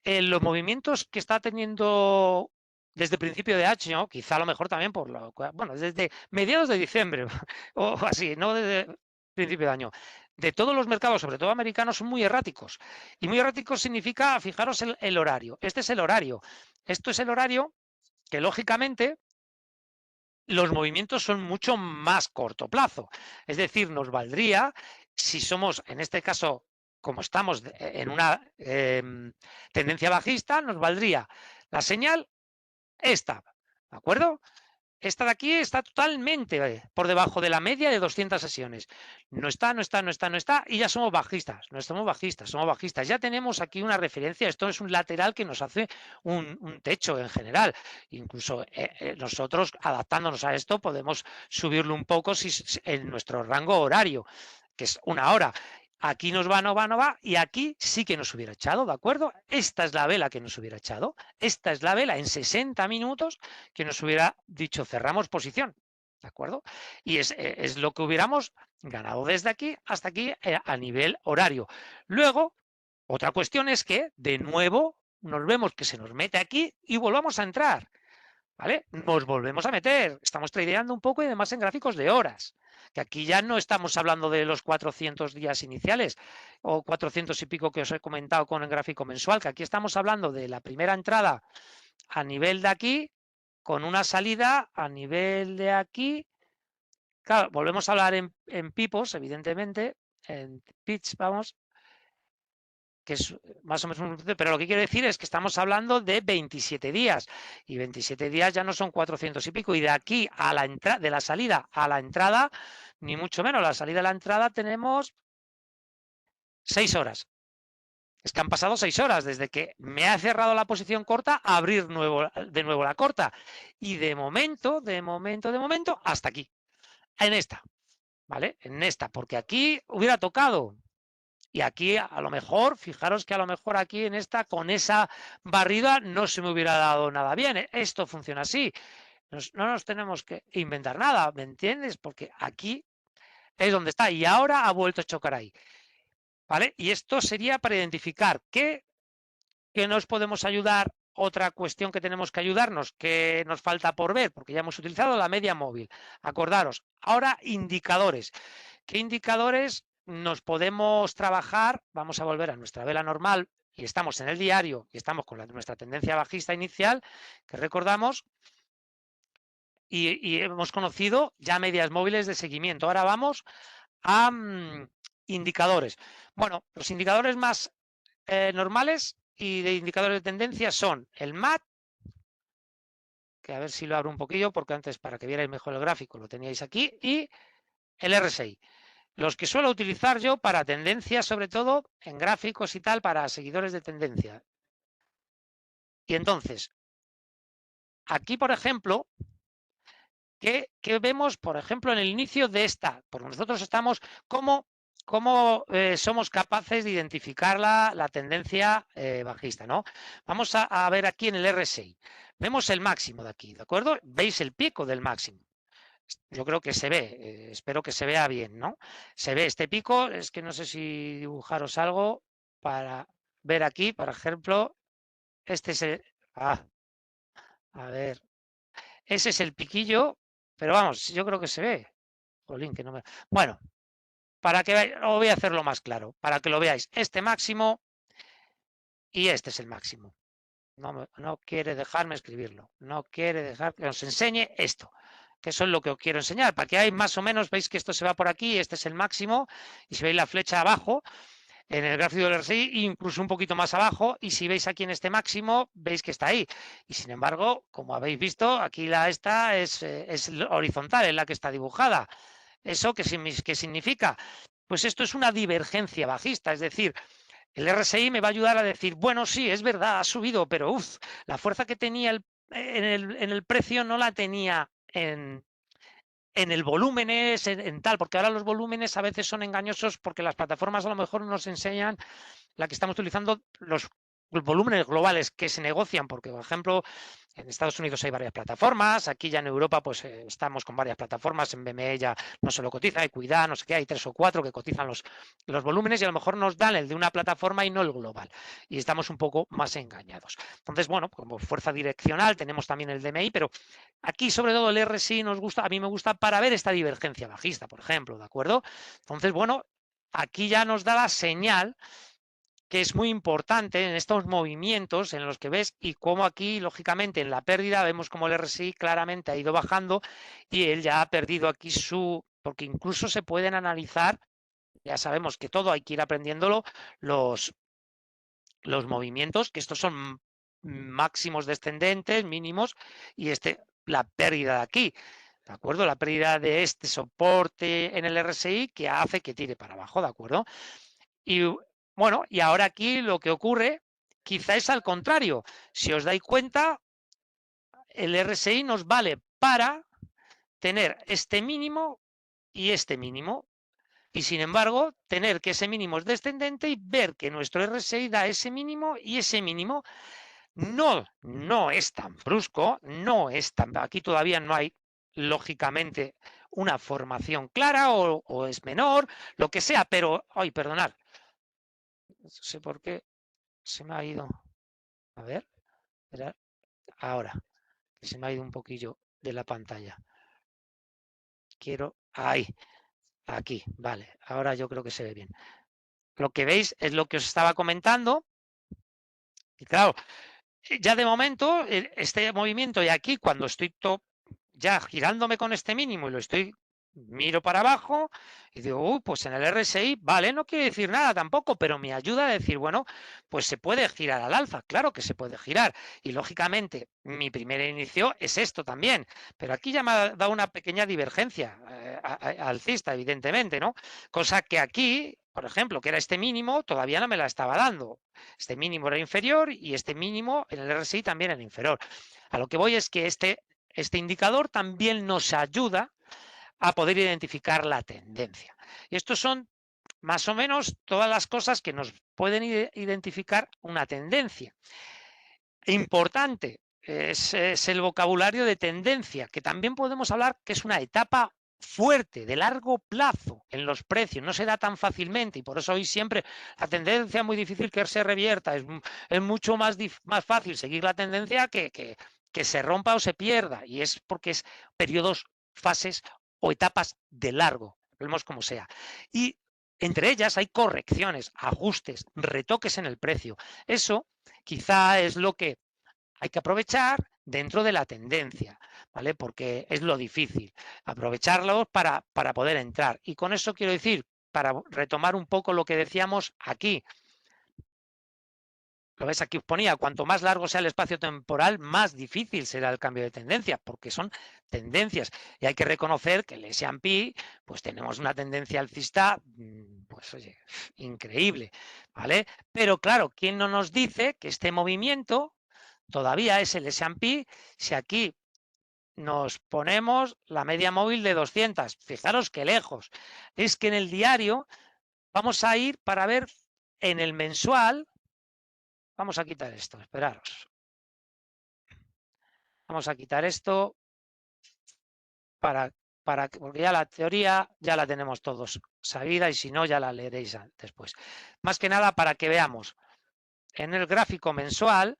[SPEAKER 1] los movimientos que está teniendo desde el principio de año, quizá a lo mejor también bueno, desde mediados de diciembre o así, no desde principio de año, de todos los mercados, sobre todo americanos, son muy erráticos. Y muy erráticos significa, fijaros, el horario. Este es el horario. Esto es el horario que, lógicamente, los movimientos son mucho más corto plazo. Es decir, nos valdría, si somos, en este caso, como estamos en una tendencia bajista, nos valdría la señal esta, ¿de acuerdo? Esta de aquí está totalmente por debajo de la media de 200 sesiones. No está, no está, no está, no está, y ya somos bajistas. No somos bajistas, somos bajistas. Ya tenemos aquí una referencia. Esto es un lateral que nos hace un techo en general. Incluso nosotros, adaptándonos a esto, podemos subirlo un poco en nuestro rango horario, que es una hora. Aquí nos va, no va, no va, y aquí sí que nos hubiera echado, ¿de acuerdo? Esta es la vela que nos hubiera echado. Esta es la vela en 60 minutos que nos hubiera dicho cerramos posición, ¿de acuerdo? Y es lo que hubiéramos ganado desde aquí hasta aquí a nivel horario. Luego, otra cuestión es que, de nuevo, nos vemos que se nos mete aquí y volvamos a entrar, ¿vale? Nos volvemos a meter, estamos tradeando un poco y además en gráficos de horas, que aquí ya no estamos hablando de los 400 días iniciales o 400 y pico que os he comentado con el gráfico mensual, que aquí estamos hablando de la primera entrada a nivel de aquí, con una salida a nivel de aquí. Claro, volvemos a hablar en pipos, evidentemente, en pitch, vamos, que es más o menos un... Pero lo que quiero decir es que estamos hablando de 27 días, y 27 días ya no son 400 y pico, y de aquí a la entrada, de la salida a la entrada, ni mucho menos, la salida a la entrada tenemos 6 horas. Es que han pasado 6 horas desde que me ha cerrado la posición corta a abrir de nuevo la corta. Y de momento, hasta aquí. En esta, ¿vale? En esta, porque aquí hubiera tocado. Y aquí a lo mejor, fijaros que a lo mejor aquí en esta, con esa barrida, no se me hubiera dado nada bien. Esto funciona así. No nos tenemos que inventar nada, ¿me entiendes? Porque aquí es donde está. Y ahora ha vuelto a chocar ahí. ¿Vale? Y esto sería para identificar que nos podemos ayudar. Otra cuestión que tenemos que ayudarnos, que nos falta por ver, porque ya hemos utilizado la media móvil. Acordaros, ahora indicadores. ¿Qué indicadores nos podemos trabajar? Vamos a volver a nuestra vela normal y estamos en el diario y estamos con nuestra tendencia bajista inicial, que recordamos, y hemos conocido ya medias móviles de seguimiento. Ahora vamos a indicadores. Bueno, los indicadores más normales y de indicadores de tendencia son el MAT, que a ver si lo abro un poquillo, porque antes para que vierais mejor el gráfico lo teníais aquí, y el RSI. Los que suelo utilizar yo para tendencias, sobre todo en gráficos y tal, para seguidores de tendencia. Y entonces, aquí, por ejemplo, ¿qué vemos, por ejemplo, en el inicio de esta? Porque nosotros estamos, ¿cómo somos capaces de identificar la tendencia bajista, ¿no? Vamos a ver aquí en el RSI. Vemos el máximo de aquí, ¿de acuerdo? Veis el pico del máximo. Yo creo que se ve, espero que se vea bien, ¿no? Se ve este pico, es que no sé si dibujaros algo para ver aquí, por ejemplo, este es el... a ver, ese es el piquillo, pero vamos, yo creo que se ve. Jolín, que no me... Bueno, para que veáis, voy a hacerlo más claro, para que lo veáis. Este máximo y este es el máximo. No quiere dejarme escribirlo, no quiere dejar que os enseñe esto, que eso es lo que os quiero enseñar, para que hay más o menos, veis que esto se va por aquí, este es el máximo, y si veis la flecha abajo, en el gráfico del RSI, incluso un poquito más abajo, y si veis aquí en este máximo, veis que está ahí. Y sin embargo, como habéis visto, aquí esta es horizontal, es la que está dibujada. ¿Eso qué significa? Pues esto es una divergencia bajista, es decir, el RSI me va a ayudar a decir, bueno, sí, es verdad, ha subido, pero la fuerza que tenía en el precio no la tenía en el volumen en tal, porque ahora los volúmenes a veces son engañosos porque las plataformas a lo mejor nos enseñan la que estamos utilizando los volúmenes globales que se negocian, porque por ejemplo en Estados Unidos hay varias plataformas, aquí ya en Europa pues estamos con varias plataformas, en BME ya no se lo cotiza, hay Cuidad, no sé qué, hay 3 o 4 que cotizan los volúmenes y a lo mejor nos dan el de una plataforma y no el global, y estamos un poco más engañados. Entonces, bueno, como fuerza direccional tenemos también el DMI, pero aquí sobre todo el RSI nos gusta, a mí me gusta para ver esta divergencia bajista, por ejemplo, ¿de acuerdo? Entonces, bueno, aquí ya nos da la señal que es muy importante en estos movimientos en los que ves y cómo aquí, lógicamente, en la pérdida vemos como el RSI claramente ha ido bajando y él ya ha perdido aquí porque incluso se pueden analizar, ya sabemos que todo hay que ir aprendiéndolo, los movimientos, que estos son máximos descendentes, mínimos, y la pérdida de aquí, ¿de acuerdo? La pérdida de este soporte en el RSI que hace que tire para abajo, ¿de acuerdo? Y bueno, y ahora aquí lo que ocurre quizá es al contrario. Si os dais cuenta, el RSI nos vale para tener este mínimo y este mínimo. Y sin embargo, tener que ese mínimo es descendente y ver que nuestro RSI da ese mínimo y ese mínimo no es tan brusco, no es tan... Aquí todavía no hay, lógicamente, una formación clara o es menor, lo que sea, pero... Ay, perdonad. No sé por qué se me ha ido. A ver, ahora, que se me ha ido un poquillo de la pantalla. Ahí, aquí, vale, ahora yo creo que se ve bien. Lo que veis es lo que os estaba comentando. Y claro, ya de momento, este movimiento y aquí, cuando estoy ya girándome con este mínimo y miro para abajo y digo, pues en el RSI, vale, no quiere decir nada tampoco, pero me ayuda a decir, bueno, pues se puede girar al alza, claro que se puede girar. Y lógicamente, mi primer inicio es esto también, pero aquí ya me ha dado una pequeña divergencia alcista, evidentemente, ¿no? Cosa que aquí, por ejemplo, que era este mínimo, todavía no me la estaba dando. Este mínimo era inferior y este mínimo en el RSI también era inferior. A lo que voy es que este indicador también nos ayuda a poder identificar la tendencia. Y estos son más o menos todas las cosas que nos pueden identificar una tendencia. Importante es el vocabulario de tendencia, que también podemos hablar que es una etapa fuerte, de largo plazo en los precios, no se da tan fácilmente y por eso hoy siempre la tendencia es muy difícil que se revierta, es mucho más fácil seguir la tendencia que se rompa o se pierda y es porque es periodos, fases o etapas de largo, vemos como sea. Y entre ellas hay correcciones, ajustes, retoques en el precio. Eso quizá es lo que hay que aprovechar dentro de la tendencia, ¿vale? Porque es lo difícil, aprovecharlo para poder entrar. Y con eso quiero decir, para retomar un poco lo que decíamos aquí, lo ves aquí os ponía, cuanto más largo sea el espacio temporal, más difícil será el cambio de tendencia, porque son tendencias. Y hay que reconocer que el S&P, pues tenemos una tendencia alcista, pues oye, increíble, ¿vale? Pero claro, ¿quién no nos dice que este movimiento todavía es el S&P si aquí nos ponemos la media móvil de 200? Fijaros qué lejos. Es que en el diario vamos a ir para ver en el mensual. Vamos a quitar esto, esperaros. Vamos a quitar esto porque ya la teoría ya la tenemos todos sabida y si no ya la leeréis después. Más que nada para que veamos en el gráfico mensual,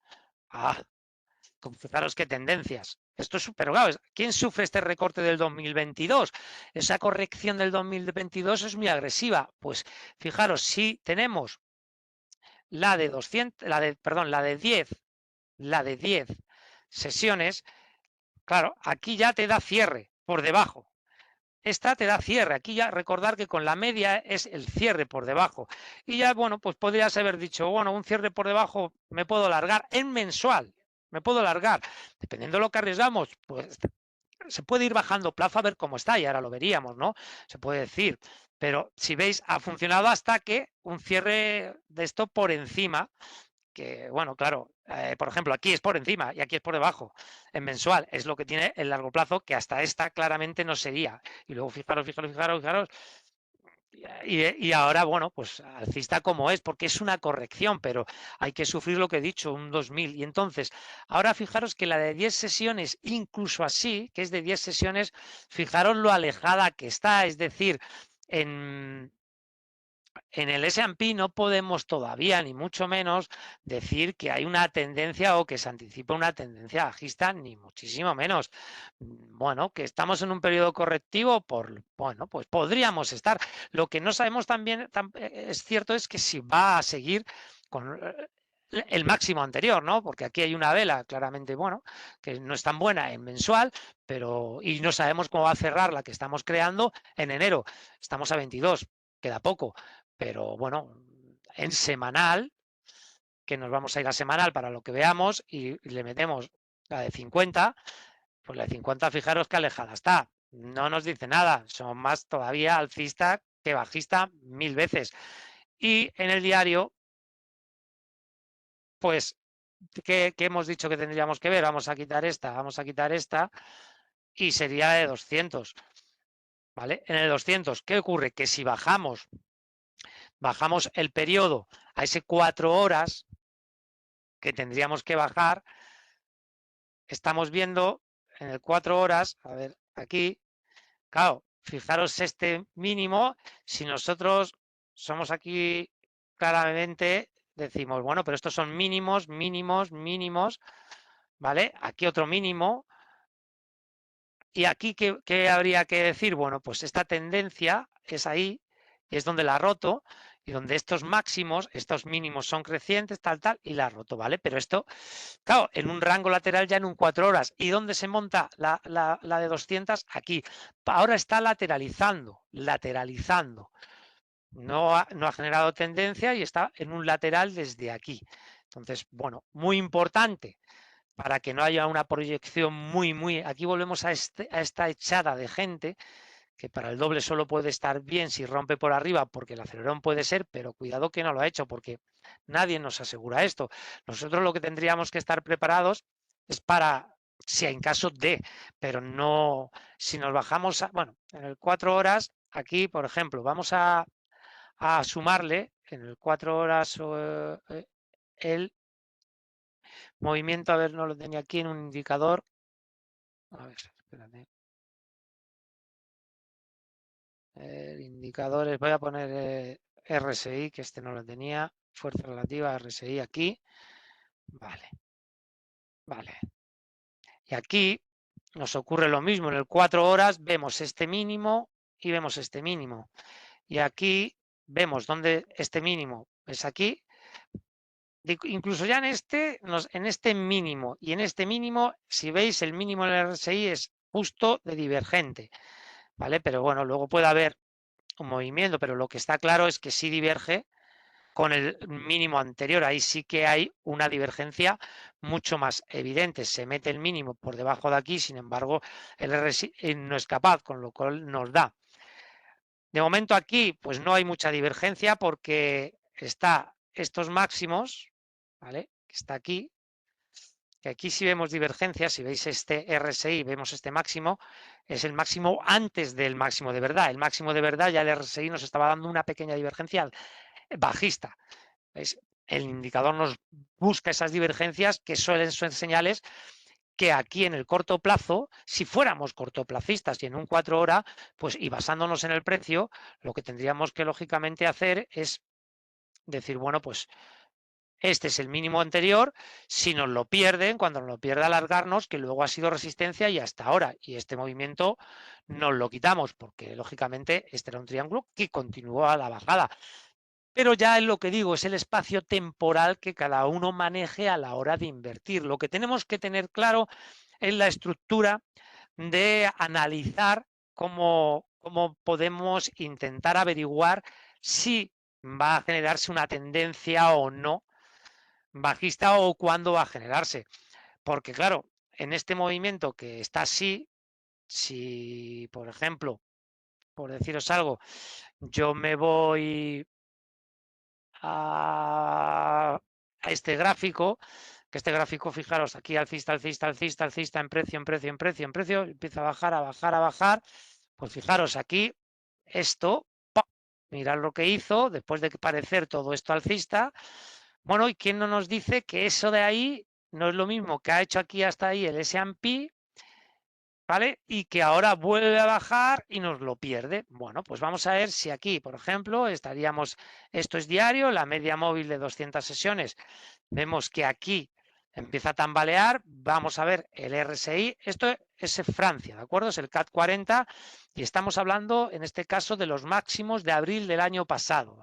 [SPEAKER 1] fijaros qué tendencias. Esto es súper claro. ¿Quién sufre este recorte del 2022? Esa corrección del 2022 es muy agresiva. Pues fijaros, si tenemos la de 200, perdón, la de 10 sesiones, claro, aquí ya te da cierre por debajo. Esta te da cierre. Aquí ya recordar que con la media es el cierre por debajo. Y ya, bueno, pues podrías haber dicho, bueno, un cierre por debajo me puedo largar en mensual. Me puedo largar. Dependiendo de lo que arriesgamos, pues se puede ir bajando plazo a ver cómo está y ahora lo veríamos, ¿no? Se puede decir. Pero si veis, ha funcionado hasta que un cierre de esto por encima que, bueno, claro, por ejemplo, aquí es por encima y aquí es por debajo. En mensual es lo que tiene el largo plazo, que hasta esta claramente no sería. Y luego fijaros. Y ahora, bueno, pues alcista como es, porque es una corrección, pero hay que sufrir lo que he dicho, un 2000. Y entonces, ahora fijaros que la de 10 sesiones, incluso así, que es de 10 sesiones, fijaros lo alejada que está, es decir, en el S&P no podemos todavía, ni mucho menos, decir que hay una tendencia o que se anticipa una tendencia bajista, ni muchísimo menos. Bueno, que estamos en un periodo correctivo, bueno, pues podríamos estar. Lo que no sabemos también es cierto es que si va a seguir con el máximo anterior, ¿no? Porque aquí hay una vela claramente, bueno, que no es tan buena en mensual, pero y no sabemos cómo va a cerrar la que estamos creando en enero. Estamos a 22, queda poco, pero bueno, en semanal, que nos vamos a ir a semanal para lo que veamos y le metemos la de 50, pues la de 50 fijaros que alejada está. No nos dice nada, son más todavía alcista que bajista 1000 veces. Y en el diario, pues, ¿qué hemos dicho que tendríamos que ver? Vamos a quitar esta y sería de 200. ¿Vale? En el 200, ¿qué ocurre? Que si bajamos el periodo a ese 4 horas, que tendríamos que bajar, estamos viendo en el 4 horas, a ver, aquí, claro, fijaros este mínimo, si nosotros somos aquí claramente, decimos, bueno, pero estos son mínimos, ¿vale? Aquí otro mínimo. Y aquí, ¿qué habría que decir? Bueno, pues esta tendencia es ahí, y es donde la ha roto, y donde estos máximos, estos mínimos son crecientes, tal, y la ha roto, ¿vale? Pero esto, claro, en un rango lateral ya en un 4 horas. ¿Y dónde se monta la de 200? Aquí. Ahora está lateralizando. No ha generado tendencia y está en un lateral desde aquí. Entonces, bueno, muy importante para que no haya una proyección aquí volvemos a esta echada de gente que para el doble solo puede estar bien si rompe por arriba, porque el acelerón puede ser, pero cuidado que no lo ha hecho, porque nadie nos asegura esto. Nosotros lo que tendríamos que estar preparados es para, si en caso de, pero no, si nos bajamos, bueno, en el 4 horas, aquí, por ejemplo, vamos a sumarle en el 4 horas el movimiento, a ver, no lo tenía aquí en un indicador. A ver, espérate. El indicador es, voy a poner RSI, que este no lo tenía. Fuerza relativa RSI aquí. Vale. Y aquí nos ocurre lo mismo. En el 4 horas vemos este mínimo y vemos este mínimo. Y aquí vemos dónde este mínimo es aquí. Incluso ya en este mínimo y en este mínimo, si veis, el mínimo en el RSI es justo de divergente, ¿vale? Pero bueno, luego puede haber un movimiento, pero lo que está claro es que sí diverge con el mínimo anterior. Ahí sí que hay una divergencia mucho más evidente. Se mete el mínimo por debajo de aquí, sin embargo, el RSI no es capaz, con lo cual nos da. De momento aquí, pues no hay mucha divergencia porque está estos máximos, ¿vale? Que está aquí, que aquí sí vemos divergencia, si veis este RSI, vemos este máximo, es el máximo antes del máximo de verdad. El máximo de verdad ya el RSI nos estaba dando una pequeña divergencia bajista. ¿Veis? El indicador nos busca esas divergencias que suelen ser señales que aquí en el corto plazo, si fuéramos cortoplacistas y en un 4 horas, pues y basándonos en el precio, lo que tendríamos que lógicamente hacer es decir, bueno, pues este es el mínimo anterior, si nos lo pierden, cuando nos lo pierda alargarnos, que luego ha sido resistencia y hasta ahora, y este movimiento nos lo quitamos, porque lógicamente este era un triángulo que continuó a la bajada. pero ya es lo que digo, es el espacio temporal que cada uno maneje a la hora de invertir. Lo que tenemos que tener claro es la estructura de analizar cómo podemos intentar averiguar si va a generarse una tendencia o no bajista o cuándo va a generarse. Porque claro, en este movimiento que está así, si por ejemplo, por deciros algo, yo me voy a este gráfico, que este gráfico, fijaros, aquí alcista, alcista, alcista, alcista, en precio, en precio, en precio, en precio, empieza a bajar, a bajar, a bajar. Pues fijaros, aquí esto, ¡pam! Mirad lo que hizo después de parecer todo esto alcista. Bueno, ¿y quién no nos dice que eso de ahí no es lo mismo que ha hecho aquí hasta ahí el S&P, ¿vale? Y que ahora vuelve a bajar y nos lo pierde. Bueno, pues vamos a ver si aquí, por ejemplo, estaríamos, esto es diario, la media móvil de 200 sesiones, vemos que aquí empieza a tambalear, vamos a ver el RSI, esto es Francia, ¿de acuerdo? Es el CAC 40 y estamos hablando, en este caso, de los máximos de abril del año pasado,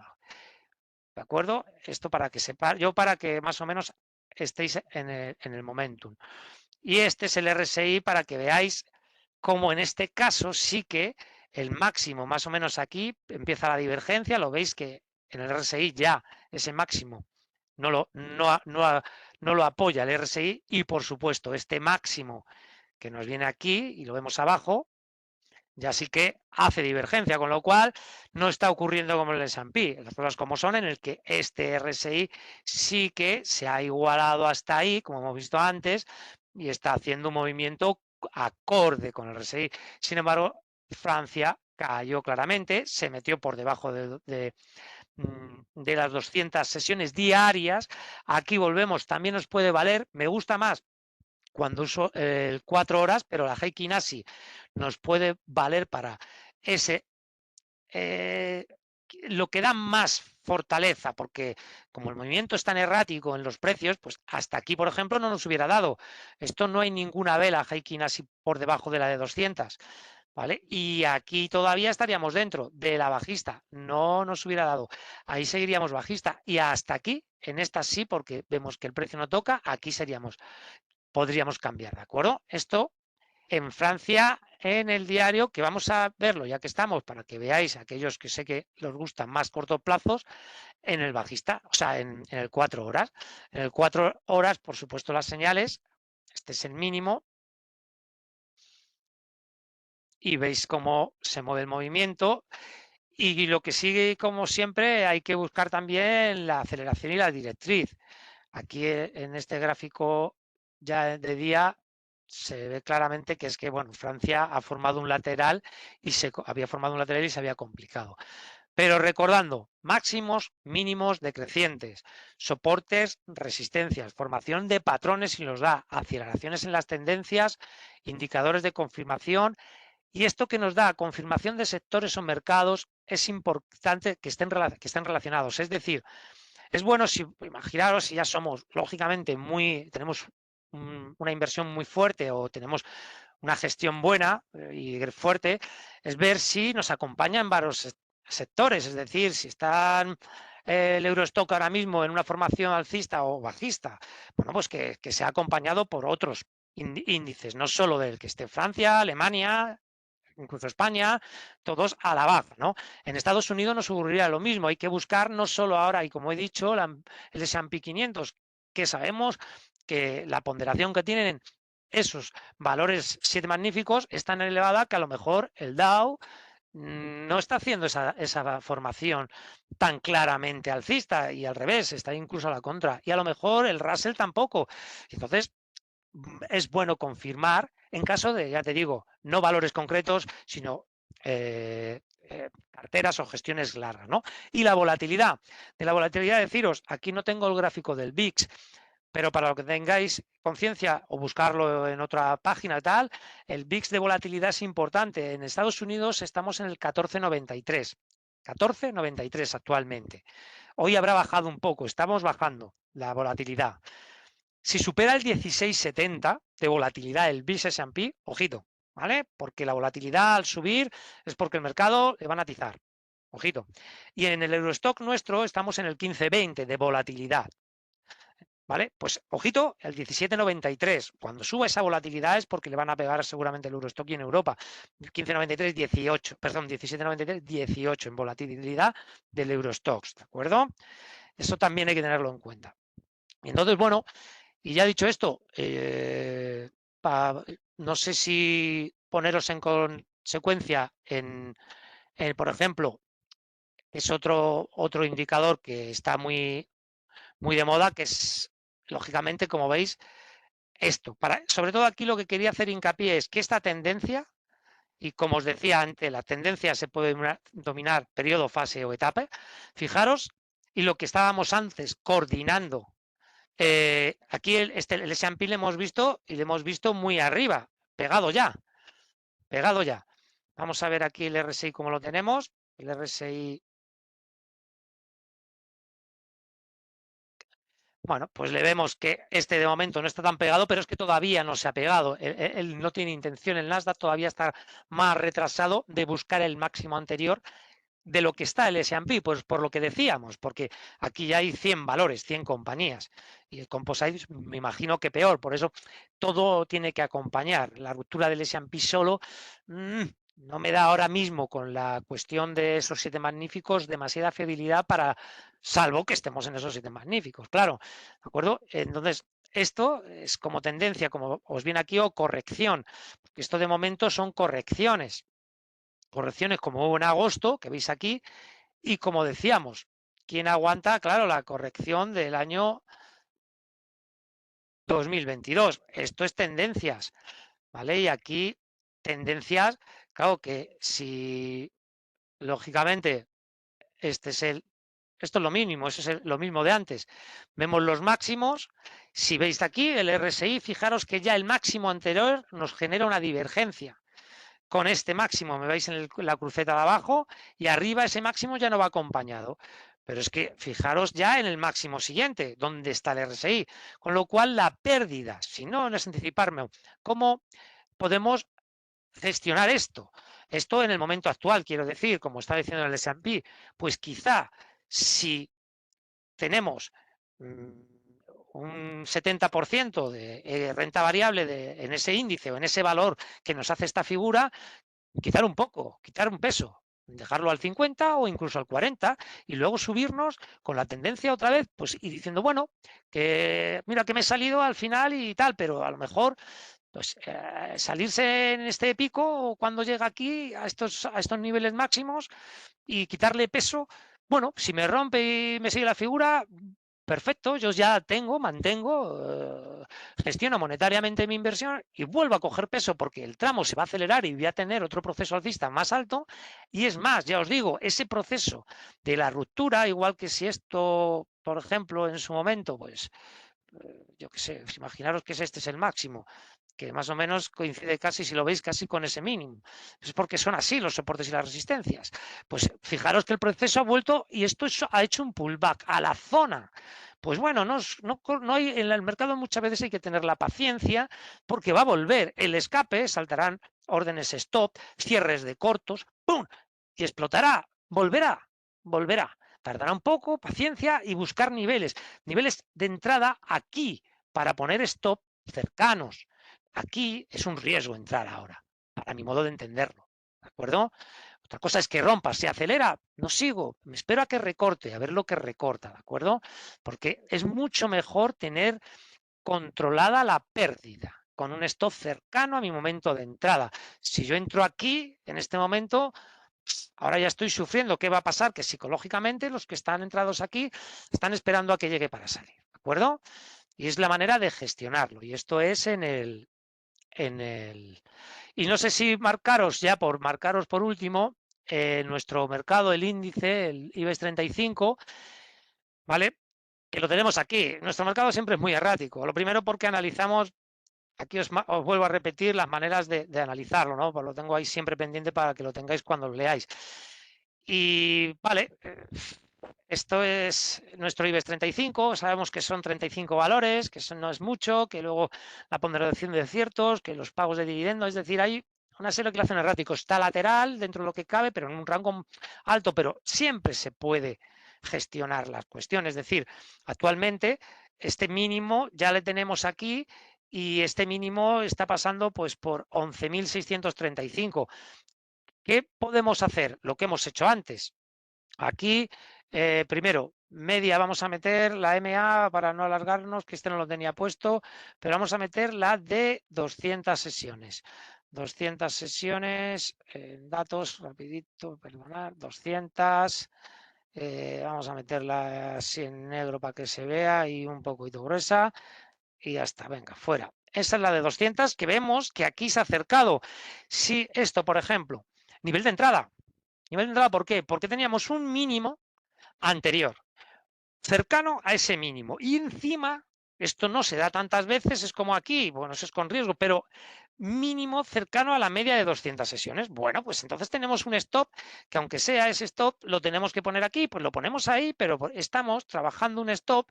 [SPEAKER 1] ¿de acuerdo? Esto para que sepa, yo para que más o menos estéis en el momentum. Y este es el RSI para que veáis cómo en este caso sí que el máximo, más o menos aquí, empieza la divergencia, lo veis que en el RSI ya ese máximo no lo apoya el RSI y por supuesto este máximo que nos viene aquí y lo vemos abajo, ya sí que hace divergencia, con lo cual no está ocurriendo como en el S&P, las cosas como son, en el que este RSI sí que se ha igualado hasta ahí, como hemos visto antes, y está haciendo un movimiento acorde con el RSI. Sin embargo, Francia cayó claramente, se metió por debajo de las 200 sesiones diarias. Aquí volvemos, también nos puede valer, me gusta más cuando uso el 4 horas, pero la Heikin Ashi nos puede valer para ese lo que da más fortaleza, porque como el movimiento es tan errático en los precios, pues hasta aquí, por ejemplo, no nos hubiera dado. Esto no hay ninguna vela Heikin Ashi por debajo de la de 200, ¿vale? Y aquí todavía estaríamos dentro de la bajista, no nos hubiera dado. Ahí seguiríamos bajista y hasta aquí, en esta sí, porque vemos que el precio no toca, aquí podríamos cambiar, ¿de acuerdo? Esto en Francia, en el diario, que vamos a verlo ya que estamos, para que veáis aquellos que sé que les gustan más cortos plazos, en el bajista, o sea, en el 4 horas. En el 4 horas, por supuesto, las señales, este es el mínimo, y veis cómo se mueve el movimiento. Y lo que sigue, como siempre, hay que buscar también la aceleración y la directriz. Aquí en este gráfico ya de día se ve claramente que es que, bueno, Francia ha formado un lateral y había formado un lateral y se había complicado. Pero recordando, máximos, mínimos decrecientes, soportes, resistencias, formación de patrones y los da, aceleraciones en las tendencias, indicadores de confirmación. Y esto que nos da confirmación de sectores o mercados es importante que estén relacionados. Es decir, es bueno si, imaginaros, si ya somos, lógicamente, tenemos una inversión muy fuerte o tenemos una gestión buena y fuerte, es ver si nos acompaña en varios sectores, es decir, si están el Eurostock ahora mismo en una formación alcista o bajista, bueno, pues que sea acompañado por otros índices, no solo del que esté Francia, Alemania, incluso España, todos a la baja, ¿no? En Estados Unidos nos ocurriría lo mismo, hay que buscar no solo ahora, y como he dicho, el S&P 500, que sabemos que la ponderación que tienen esos valores 7 magníficos es tan elevada que a lo mejor el Dow no está haciendo esa formación tan claramente alcista y al revés, está incluso a la contra. Y a lo mejor el Russell tampoco. Entonces, es bueno confirmar en caso de, ya te digo, no valores concretos, sino carteras o gestiones largas, ¿no? Y la volatilidad. De la volatilidad, deciros, aquí no tengo el gráfico del VIX, pero para lo que tengáis conciencia o buscarlo en otra página y tal, el VIX de volatilidad es importante. En Estados Unidos estamos en el 14,93. 14,93 actualmente. Hoy habrá bajado un poco, estamos bajando la volatilidad. Si supera el 16,70 de volatilidad el VIX S&P, ojito, ¿vale? Porque la volatilidad al subir es porque el mercado le van a atizar. ojito. Y en el Eurostock nuestro estamos en el 15,20 de volatilidad. ¿Vale? Pues ojito, el 17,93. Cuando suba esa volatilidad es porque le van a pegar seguramente el Eurostock y en Europa. 15,93, 18. Perdón, 17,93, 18 en volatilidad del Eurostox. ¿De acuerdo? Eso también hay que tenerlo en cuenta. Y entonces, bueno, y ya dicho esto, no sé si poneros en consecuencia por ejemplo, es otro indicador que está muy de moda, que es, lógicamente, como veis, esto. Sobre todo aquí lo que quería hacer hincapié es que esta tendencia, y como os decía antes, la tendencia se puede dominar periodo, fase o etapa, fijaros, y lo que estábamos antes coordinando, aquí el S&P le hemos visto y le hemos visto muy arriba, pegado ya. Vamos a ver aquí el RSI cómo lo tenemos. El RSI, bueno, pues le vemos que este de momento no está tan pegado, pero es que todavía no se ha pegado. Él no tiene intención, el Nasdaq todavía está más retrasado de buscar el máximo anterior de lo que está el S&P, pues por lo que decíamos, porque aquí ya hay 100 valores, 100 compañías, y el Composite me imagino que peor, por eso todo tiene que acompañar. La ruptura del S&P solo no me da ahora mismo, con la cuestión de esos 7 magníficos, demasiada fiabilidad para, salvo que estemos en esos 7 magníficos, claro, ¿de acuerdo? Entonces, esto es como tendencia, como os viene aquí, o corrección, porque esto de momento son correcciones como hubo en agosto, que veis aquí, y como decíamos, ¿quién aguanta? Claro, la corrección del año 2022. Esto es tendencias, ¿vale? Y aquí tendencias, claro que si, lógicamente, esto es lo mínimo, eso es lo mismo de antes. Vemos los máximos, si veis aquí el RSI, fijaros que ya el máximo anterior nos genera una divergencia. Con este máximo me veis en la cruceta de abajo y arriba ese máximo ya no va acompañado. Pero es que fijaros ya en el máximo siguiente, donde está el RSI. Con lo cual la pérdida, si no es anticiparme, ¿cómo podemos gestionar esto? Esto en el momento actual, quiero decir, como está diciendo el S&P, pues quizá si tenemos un 70% de renta variable en ese índice o en ese valor que nos hace esta figura, quitar un poco, quitar un peso, dejarlo al 50 o incluso al 40 y luego subirnos con la tendencia otra vez, pues y diciendo, bueno, que mira que me he salido al final y tal, pero a lo mejor pues salirse en este pico cuando llega aquí a estos niveles máximos y quitarle peso, bueno, si me rompe y me sigue la figura, perfecto, yo ya mantengo, gestiono monetariamente mi inversión y vuelvo a coger peso porque el tramo se va a acelerar y voy a tener otro proceso alcista más alto. Y es más, ya os digo, ese proceso de la ruptura, igual que si esto, por ejemplo, en su momento, pues yo qué sé, imaginaros que este es el máximo, que más o menos coincide casi, si lo veis, casi con ese mínimo. Es porque son así los soportes y las resistencias. Pues fijaros que el proceso ha vuelto y esto ha hecho un pullback a la zona. Pues bueno, no hay, en el mercado muchas veces hay que tener la paciencia porque va a volver el escape, saltarán órdenes stop, cierres de cortos, ¡pum! Y explotará, volverá. Tardará un poco, paciencia y buscar niveles de entrada aquí para poner stop cercanos. Aquí es un riesgo entrar ahora, para mi modo de entenderlo, ¿de acuerdo? Otra cosa es que rompa, se acelera, no sigo, me espero a que recorte, a ver lo que recorta, ¿de acuerdo? Porque es mucho mejor tener controlada la pérdida con un stop cercano a mi momento de entrada. Si yo entro aquí, en este momento, ahora ya estoy sufriendo. ¿Qué va a pasar? Que psicológicamente los que están entrados aquí están esperando a que llegue para salir, ¿de acuerdo? Y es la manera de gestionarlo. Y esto es y no sé si marcaros por último, nuestro mercado, el índice, el IBEX 35, ¿vale? Que lo tenemos aquí. Nuestro mercado siempre es muy errático. Lo primero porque analizamos, aquí os vuelvo a repetir las maneras de analizarlo, ¿no? Pues lo tengo ahí siempre pendiente para que lo tengáis cuando lo leáis. Y vale, esto es nuestro IBEX 35, sabemos que son 35 valores, que eso no es mucho, que luego la ponderación de ciertos, que los pagos de dividendos, es decir, hay una serie de oscilación errático, está lateral dentro de lo que cabe, pero en un rango alto, pero siempre se puede gestionar las cuestiones. Es decir, actualmente este mínimo ya le tenemos aquí y este mínimo está pasando pues por 11.635. ¿Qué podemos hacer? Lo que hemos hecho antes. Aquí, primero, media, vamos a meter la MA para no alargarnos, que este no lo tenía puesto, pero vamos a meter la de 200 sesiones. 200 sesiones, datos, rapidito, perdonad, 200. Vamos a meterla así en negro para que se vea y un poquito gruesa. Y ya está, venga, fuera. Esa es la de 200 que vemos que aquí se ha acercado. Si esto, por ejemplo, nivel de entrada. Nivel de entrada, ¿por qué? Porque teníamos un mínimo anterior, cercano a ese mínimo. Y encima, esto no se da tantas veces, es como aquí, bueno, eso es con riesgo, pero mínimo cercano a la media de 200 sesiones. Bueno, pues entonces tenemos un stop que aunque sea ese stop, lo tenemos que poner aquí, pues lo ponemos ahí, pero estamos trabajando un stop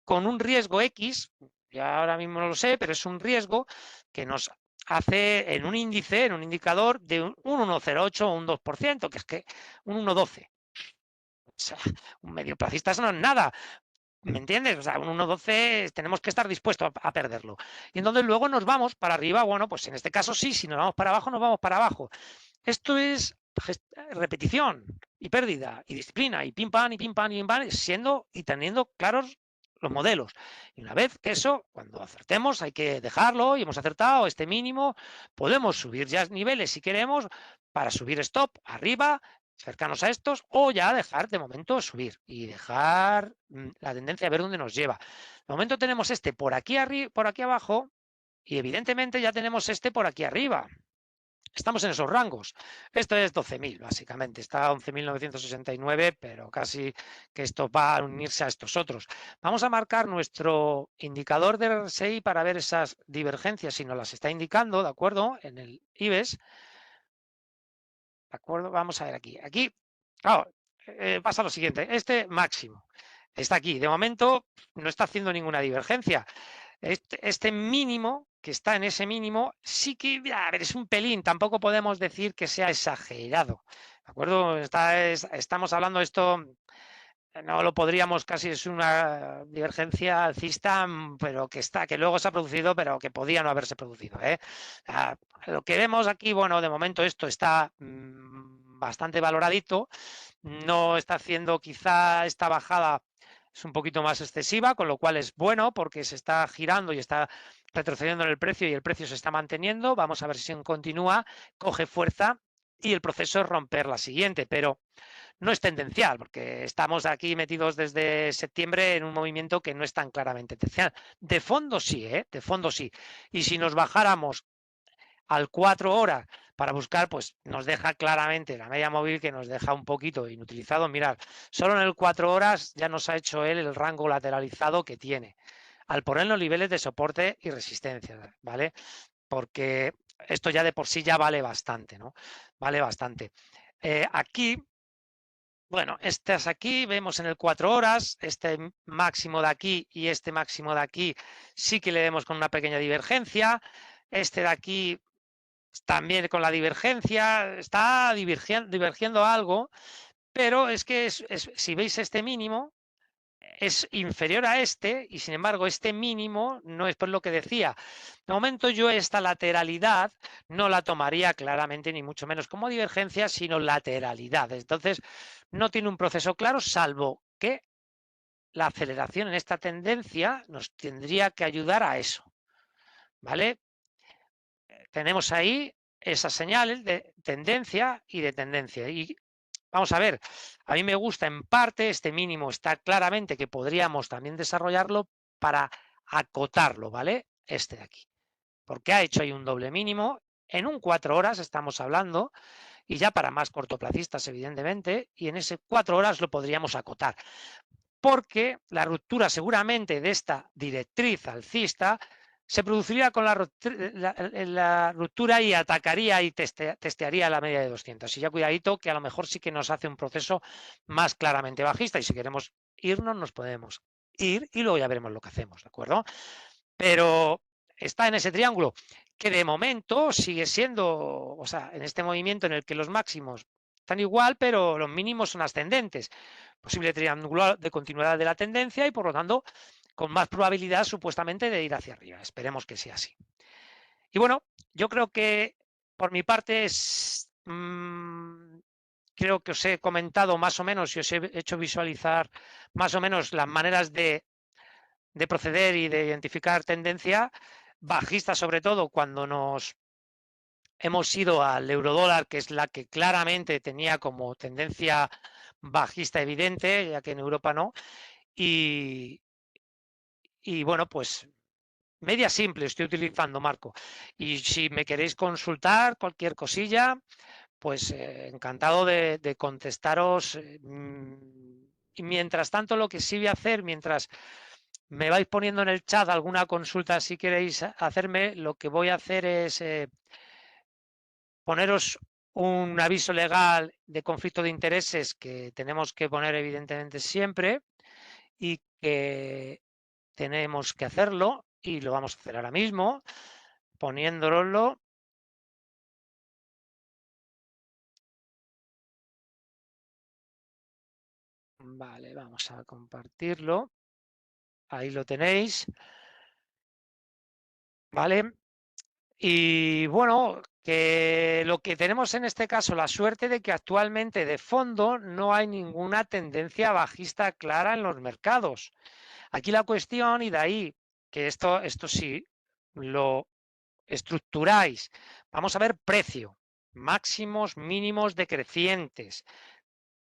[SPEAKER 1] con un riesgo X, ya ahora mismo no lo sé, pero es un riesgo que nos hace en un índice, en un indicador de un 1,08 o un 2%, que es que un 1,12. O sea, un medioplacista eso no es nada. ¿Me entiendes? O sea, un 1,12 tenemos que estar dispuestos a perderlo. Y entonces luego nos vamos para arriba. Bueno, pues en este caso sí, si nos vamos para abajo, nos vamos para abajo. Esto es repetición y pérdida y disciplina y pim pam y pim pam y pim pam, siendo y teniendo claros los modelos. Y una vez que eso, cuando acertemos, hay que dejarlo y hemos acertado este mínimo, podemos subir ya niveles si queremos para subir stop arriba, cercanos a estos, o ya dejar de momento subir y dejar la tendencia a ver dónde nos lleva. De momento tenemos este por aquí, por aquí abajo y evidentemente ya tenemos este por aquí arriba. Estamos en esos rangos. Esto es 12.000, básicamente. Está a 11.969, pero casi que esto va a unirse a estos otros. Vamos a marcar nuestro indicador de RSI para ver esas divergencias, si nos las está indicando, ¿de acuerdo? En el IBEX. ¿De acuerdo? Vamos a ver aquí. Aquí, claro, pasa lo siguiente. Este máximo está aquí. De momento no está haciendo ninguna divergencia. Este mínimo, que está en ese mínimo, sí que, a ver, es un pelín, tampoco podemos decir que sea exagerado, ¿de acuerdo? Estamos hablando de esto, no lo podríamos, casi es una divergencia alcista, pero que luego se ha producido, pero que podía no haberse producido, ¿eh? Lo que vemos aquí, bueno, de momento esto está bastante valoradito, no está haciendo quizá esta bajada es un poquito más excesiva, con lo cual es bueno porque se está girando y está retrocediendo en el precio y el precio se está manteniendo. Vamos a ver si continúa, coge fuerza y el proceso es romper la siguiente, pero no es tendencial porque estamos aquí metidos desde septiembre en un movimiento que no es tan claramente tendencial. De fondo sí, de fondo sí. Y si nos bajáramos al 4 horas para buscar, pues nos deja claramente la media móvil que nos deja un poquito inutilizado. Mirad, solo en el 4 horas ya nos ha hecho él el rango lateralizado que tiene, al poner los niveles de soporte y resistencia, ¿vale? Porque esto ya de por sí ya vale bastante, ¿no? Vale bastante. Aquí, bueno, estas aquí vemos en el 4 horas, este máximo de aquí y este máximo de aquí sí que le vemos con una pequeña divergencia. Este de aquí también con la divergencia, está divergiendo algo, pero es que si veis este mínimo, es inferior a este y sin embargo este mínimo no es por lo que decía. De momento yo esta lateralidad no la tomaría claramente ni mucho menos como divergencia, sino lateralidad. Entonces no tiene un proceso claro, salvo que la aceleración en esta tendencia nos tendría que ayudar a eso, ¿vale? Tenemos ahí esas señales de tendencia y de tendencia. Y vamos a ver, a mí me gusta en parte, este mínimo está claramente que podríamos también desarrollarlo para acotarlo, ¿vale? Este de aquí. Porque ha hecho ahí un doble mínimo. En un 4 horas estamos hablando, y ya para más cortoplacistas, evidentemente, y en ese 4 horas lo podríamos acotar. Porque la ruptura seguramente de esta directriz alcista se produciría con la ruptura y atacaría y testearía la media de 200. Y ya cuidadito que a lo mejor sí que nos hace un proceso más claramente bajista y si queremos irnos nos podemos ir y luego ya veremos lo que hacemos, ¿de acuerdo? Pero está en ese triángulo. que de momento sigue siendo, o sea, en este movimiento en el que los máximos están igual, pero los mínimos son ascendentes. Posible triangular de continuidad de la tendencia y, por lo tanto, con más probabilidad supuestamente de ir hacia arriba. Esperemos que sea así. Y bueno, yo creo que por mi parte creo que os he comentado más o menos y os he hecho visualizar más o menos las maneras de proceder y de identificar tendencia bajista, sobre todo cuando nos hemos ido al eurodólar, que es la que claramente tenía como tendencia bajista evidente, ya que en Europa no. Y bueno, pues media simple estoy utilizando, Marco. Y si me queréis consultar cualquier cosilla, pues encantado de contestaros. Y mientras tanto, lo que sí voy a hacer, mientras me vais poniendo en el chat alguna consulta, si queréis hacerme, lo que voy a hacer es poneros un aviso legal de conflicto de intereses que tenemos que poner evidentemente siempre y que tenemos que hacerlo y lo vamos a hacer ahora mismo poniéndolo. Vale, vamos a compartirlo. Ahí lo tenéis. Vale. Y bueno, que lo que tenemos en este caso, la suerte de que actualmente de fondo no hay ninguna tendencia bajista clara en los mercados. Aquí la cuestión, y de ahí que esto sí lo estructuráis, vamos a ver precio, máximos, mínimos decrecientes.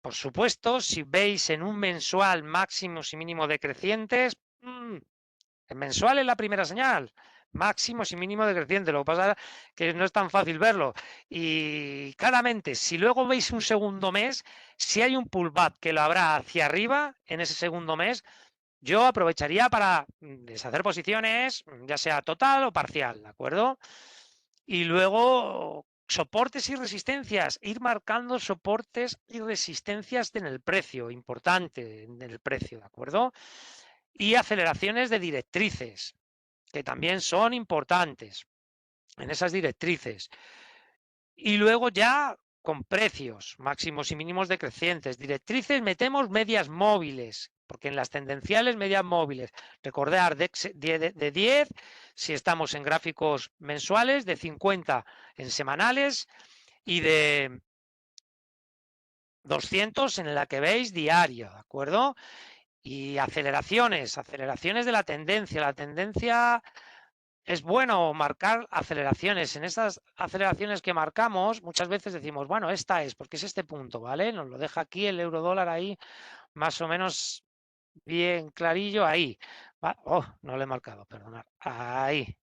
[SPEAKER 1] Por supuesto, si veis en un mensual máximos y mínimos decrecientes, el mensual es la primera señal, máximos y mínimos decrecientes. Lo que pasa es que no es tan fácil verlo. Y claramente, si luego veis un segundo mes, si hay un pullback que lo habrá hacia arriba en ese segundo mes, yo aprovecharía para deshacer posiciones, ya sea total o parcial, ¿de acuerdo? Y luego soportes y resistencias, ir marcando soportes y resistencias en el precio, importante en el precio, ¿de acuerdo? Y aceleraciones de directrices, que también son importantes en esas directrices. Y luego ya con precios máximos y mínimos decrecientes. Directrices metemos medias móviles, porque en las tendenciales medias móviles, recordar de 10 si estamos en gráficos mensuales, de 50 en semanales y de 200 en la que veis diario, ¿de acuerdo? Y aceleraciones de la tendencia. La tendencia es bueno marcar aceleraciones. En esas aceleraciones que marcamos, muchas veces decimos, bueno, esta es, porque es este punto, ¿vale? Nos lo deja aquí el eurodólar ahí, más o menos bien clarillo, ahí. Oh, no lo he marcado, perdonad. Ahí,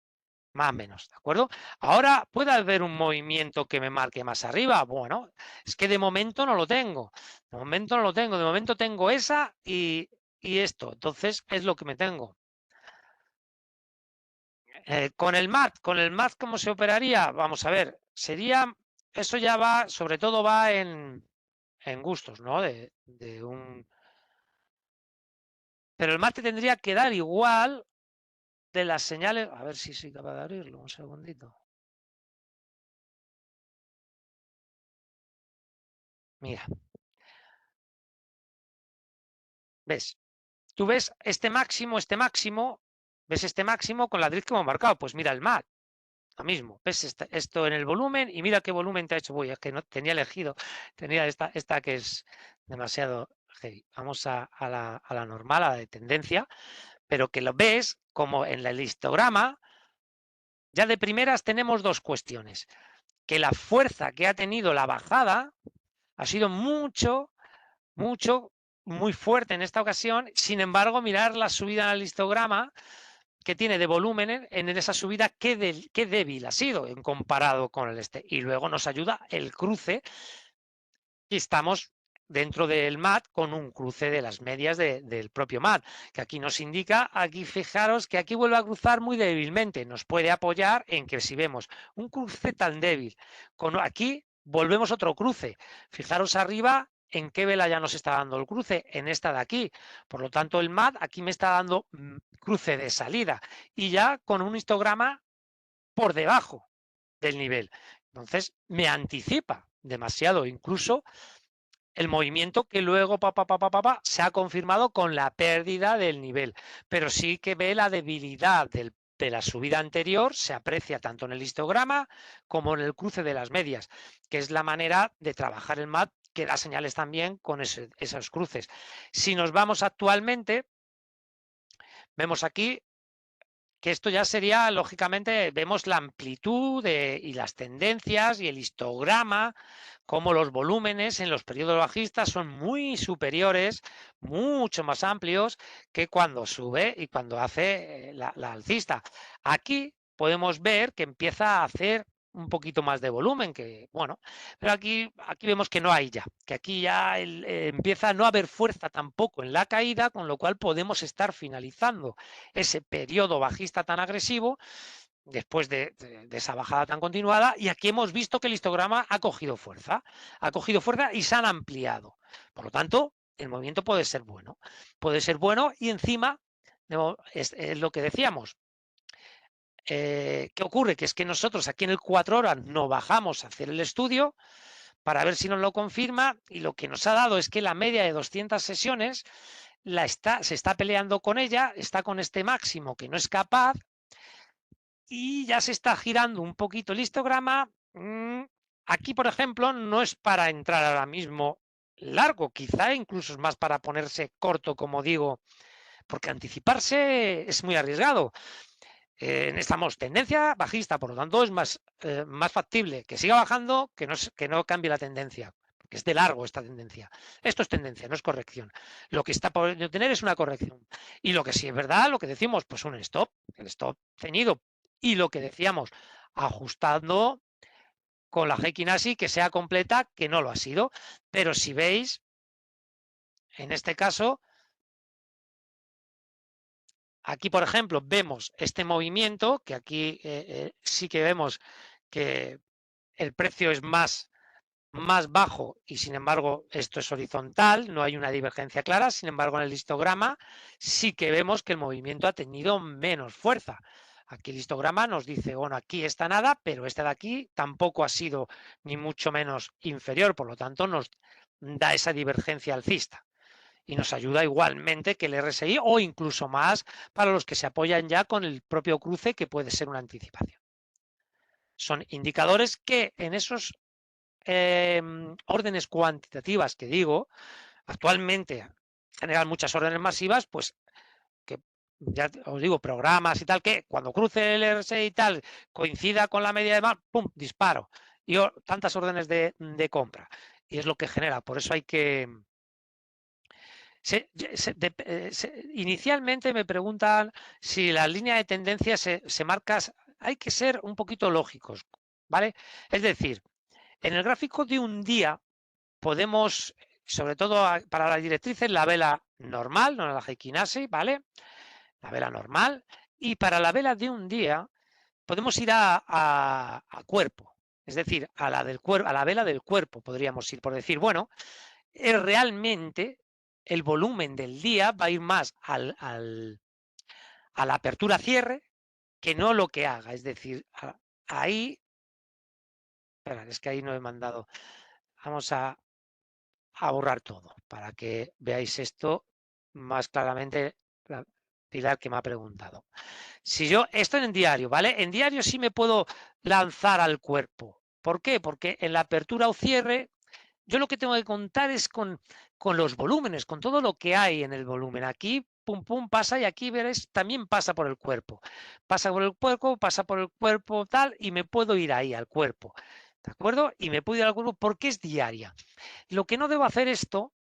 [SPEAKER 1] más o menos, ¿de acuerdo? Ahora, ¿puede haber un movimiento que me marque más arriba? Bueno, es que de momento no lo tengo. De momento no lo tengo. De momento tengo esa y esto. Entonces, es lo que me tengo. Con el MAT, ¿cómo se operaría? Vamos a ver, sería, eso ya va, sobre todo va en gustos, ¿no? Pero el MAT te tendría que dar igual de las señales, a ver si soy capaz de abrirlo, un segundito. Mira, ¿ves? Tú ves este máximo, ves este máximo con la drift que hemos marcado, pues mira el MAT. Lo mismo, ves esto en el volumen y mira qué volumen te ha hecho. Uy, es que no tenía elegido, tenía esta que es demasiado heavy. Vamos a la normal, a la de tendencia, pero que lo ves como en el histograma. Ya de primeras tenemos dos cuestiones, que la fuerza que ha tenido la bajada ha sido mucho, muy fuerte en esta ocasión. Sin embargo, mirar la subida en el histograma que tiene de volumen en esa subida, qué débil ha sido en comparado con el este. Y luego nos ayuda el cruce, y estamos dentro del MAT con un cruce de las medias del propio MAT, que aquí nos indica, aquí fijaros que aquí vuelve a cruzar muy débilmente, nos puede apoyar en que si vemos un cruce tan débil, con aquí volvemos otro cruce, fijaros arriba en qué vela ya nos está dando el cruce, en esta de aquí, por lo tanto el MAT aquí me está dando cruce de salida, y ya con un histograma por debajo del nivel. Entonces me anticipa demasiado, incluso el movimiento que luego se ha confirmado con la pérdida del nivel, pero sí que ve la debilidad de la subida anterior, se aprecia tanto en el histograma como en el cruce de las medias, que es la manera de trabajar el MAT que da señales también con esos cruces. Si nos vamos actualmente, vemos aquí que esto ya sería, lógicamente, vemos la amplitud y las tendencias y el histograma, como los volúmenes en los periodos bajistas son muy superiores, mucho más amplios que cuando sube y cuando hace la alcista. Aquí podemos ver que empieza a hacer un poquito más de volumen, que bueno, pero aquí vemos que no hay ya, que aquí ya empieza a no haber fuerza tampoco en la caída, con lo cual podemos estar finalizando ese periodo bajista tan agresivo después de esa bajada tan continuada, y aquí hemos visto que el histograma ha cogido fuerza y se han ampliado. Por lo tanto, el movimiento puede ser bueno y encima es lo que decíamos. ¿Qué ocurre? Que es que nosotros aquí en el 4 horas no bajamos a hacer el estudio para ver si nos lo confirma, y lo que nos ha dado es que la media de 200 sesiones se está peleando con ella, está con este máximo que no es capaz, y ya se está girando un poquito el histograma. Aquí, por ejemplo, no es para entrar ahora mismo largo, quizá incluso es más para ponerse corto, como digo, porque anticiparse es muy arriesgado. Estamos tendencia bajista, por lo tanto es más factible que siga bajando que no cambie la tendencia, porque es de largo esta tendencia. Esto es tendencia, no es corrección. Lo que está por tener es una corrección. Y lo que sí es verdad, lo que decimos, pues un stop, el stop ceñido. Y lo que decíamos, ajustando con la Heikin Ashi que sea completa, que no lo ha sido. Pero si veis, en este caso, aquí, por ejemplo, vemos este movimiento, que aquí sí que vemos que el precio es más bajo y sin embargo esto es horizontal, no hay una divergencia clara. Sin embargo, en el histograma sí que vemos que el movimiento ha tenido menos fuerza. Aquí el histograma nos dice, bueno, aquí está nada, pero este de aquí tampoco ha sido ni mucho menos inferior, por lo tanto nos da esa divergencia alcista y nos ayuda igualmente que el RSI, o incluso más para los que se apoyan ya con el propio cruce, que puede ser una anticipación. Son indicadores que en esos órdenes cuantitativas que digo, actualmente generan muchas órdenes masivas, pues que ya os digo, programas y tal, que cuando cruce el RSI y tal coincida con la media de más, ¡pum!, disparo. Y tantas órdenes de compra. Y es lo que genera. Por eso hay que... Inicialmente me preguntan si la línea de tendencia se marca. Hay que ser un poquito lógicos, ¿vale? Es decir, en el gráfico de un día podemos, sobre todo para las directrices, la vela normal, no la Heikin Ashi, ¿vale? La vela normal. Y para la vela de un día podemos ir a cuerpo, es decir, a la vela del cuerpo podríamos ir, por decir, bueno, realmente el volumen del día va a ir más a la apertura-cierre que no lo que haga. Es decir, ahí... Espera, es que ahí no he mandado. Vamos a borrar todo para que veáis esto más claramente. Pilar, que me ha preguntado. Si yo estoy en diario, ¿vale? En diario sí me puedo lanzar al cuerpo. ¿Por qué? Porque en la apertura o cierre yo lo que tengo que contar es con los volúmenes, con todo lo que hay en el volumen. Aquí, pum, pum, pasa, y aquí veréis, también pasa por el cuerpo. Pasa por el cuerpo tal, y me puedo ir ahí al cuerpo. ¿De acuerdo? Y me puedo ir al cuerpo porque es diaria. Lo que no debo hacer esto,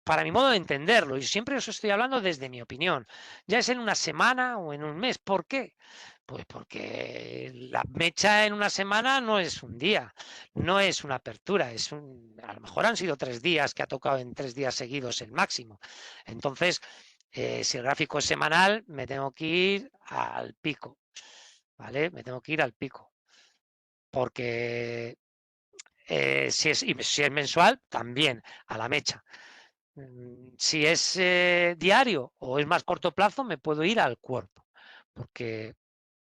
[SPEAKER 1] para mi modo de entenderlo, y siempre os estoy hablando desde mi opinión, ya es en una semana o en un mes. ¿Por qué? Pues porque la mecha en una semana no es un día, no es una apertura, a lo mejor han sido 3 días que ha tocado en 3 días seguidos el máximo. Entonces, si el gráfico es semanal, me tengo que ir al pico, ¿vale? Me tengo que ir al pico, porque si es mensual, también a la mecha. Si es diario o es más corto plazo, me puedo ir al cuerpo, porque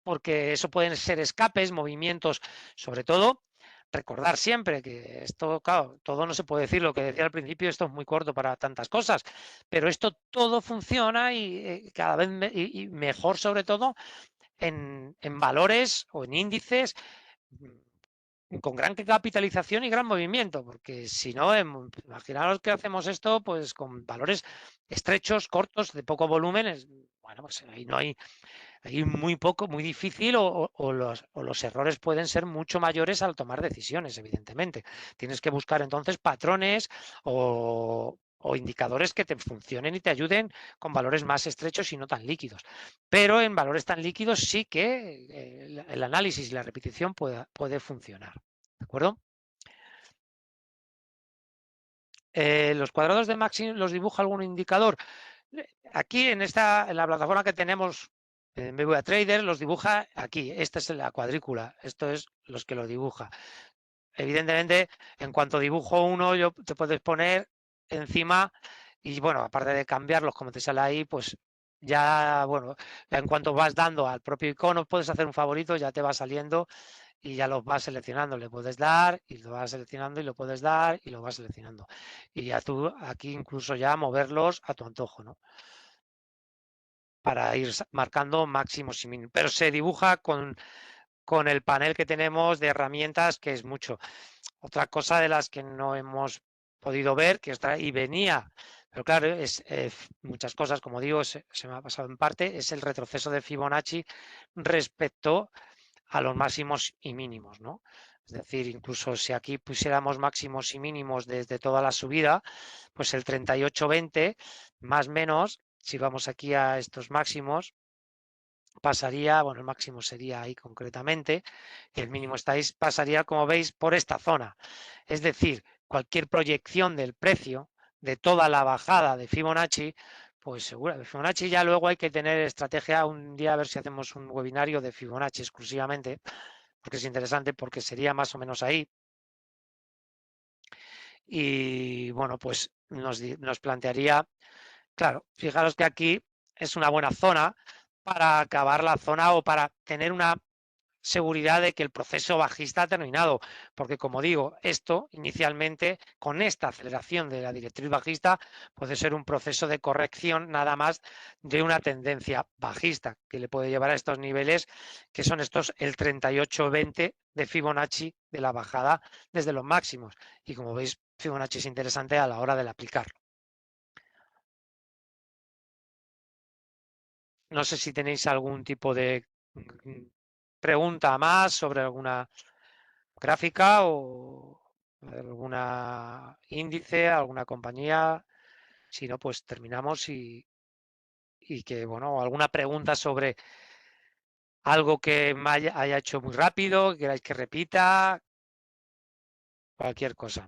[SPEAKER 1] porque eso pueden ser escapes, movimientos, sobre todo. Recordar siempre que esto, claro, todo no se puede decir, lo que decía al principio, esto es muy corto para tantas cosas, pero esto todo funciona y cada vez y mejor, sobre todo, en valores o en índices con gran capitalización y gran movimiento, porque si no, imaginaros que hacemos esto pues con valores estrechos, cortos, de poco volumen, bueno, pues ahí no hay muy poco, muy difícil o los errores pueden ser mucho mayores al tomar decisiones, evidentemente. Tienes que buscar entonces patrones o indicadores que te funcionen y te ayuden con valores más estrechos y no tan líquidos. Pero en valores tan líquidos sí que el análisis y la repetición puede funcionar. ¿De acuerdo? Los cuadrados de Maxim los dibuja algún indicador. Aquí en la plataforma que tenemos en BBVA Trader los dibuja aquí. Esta es la cuadrícula. Esto es los que lo dibuja. Evidentemente, en cuanto dibujo uno, yo te puedes poner encima y bueno, aparte de cambiarlos como te sale ahí, pues ya, bueno, en cuanto vas dando al propio icono, puedes hacer un favorito, ya te va saliendo y ya los vas seleccionando. Le puedes dar y lo vas seleccionando y lo puedes dar y lo vas seleccionando. Y ya tú aquí incluso ya moverlos a tu antojo, ¿no? Para ir marcando máximos y mínimos. Pero se dibuja con el panel que tenemos de herramientas, que es mucho. Otra cosa de las que no hemos podido ver, que está y venía, pero claro, es muchas cosas, como digo, se me ha pasado en parte, es el retroceso de Fibonacci respecto a los máximos y mínimos, ¿no? Es decir, incluso si aquí pusiéramos máximos y mínimos desde toda la subida, pues el 38,20 más menos, si vamos aquí a estos máximos, pasaría, bueno, el máximo sería ahí concretamente, y el mínimo estáis, pasaría, como veis, por esta zona. Es decir, cualquier proyección del precio de toda la bajada de Fibonacci, pues seguro, de Fibonacci ya luego hay que tener estrategia un día a ver si hacemos un webinario de Fibonacci exclusivamente, porque es interesante, porque sería más o menos ahí. Y bueno, pues nos plantearía, claro, fijaros que aquí es una buena zona para acabar la zona o para tener una seguridad de que el proceso bajista ha terminado, porque como digo, esto inicialmente con esta aceleración de la directriz bajista puede ser un proceso de corrección nada más de una tendencia bajista que le puede llevar a estos niveles que son estos el 38,20 de Fibonacci de la bajada desde los máximos y como veis Fibonacci es interesante a la hora de aplicarlo. No sé si tenéis algún tipo de pregunta más sobre alguna gráfica o alguna índice, alguna compañía. Si no, pues terminamos y que, bueno, alguna pregunta sobre algo que me haya hecho muy rápido, que queráis que repita, cualquier cosa.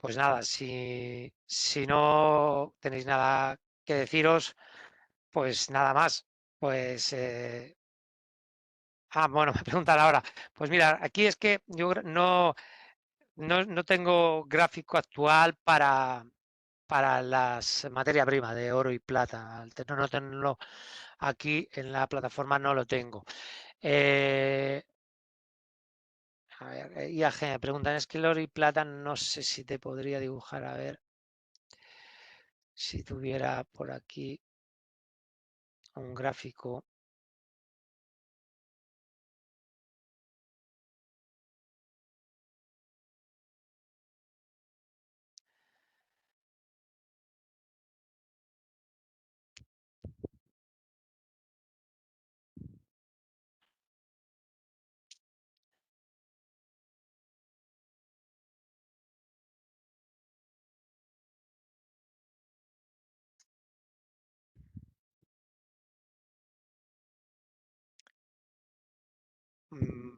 [SPEAKER 1] Pues nada, si no tenéis nada que deciros, pues nada más. Pues bueno, me preguntan ahora. Pues mira, aquí es que yo no tengo gráfico actual para las materia prima de oro y plata. Al no tenerlo aquí en la plataforma no lo tengo. A ver, IAG me preguntan, es que el oro y plata no sé si te podría dibujar, a ver si tuviera por aquí un gráfico.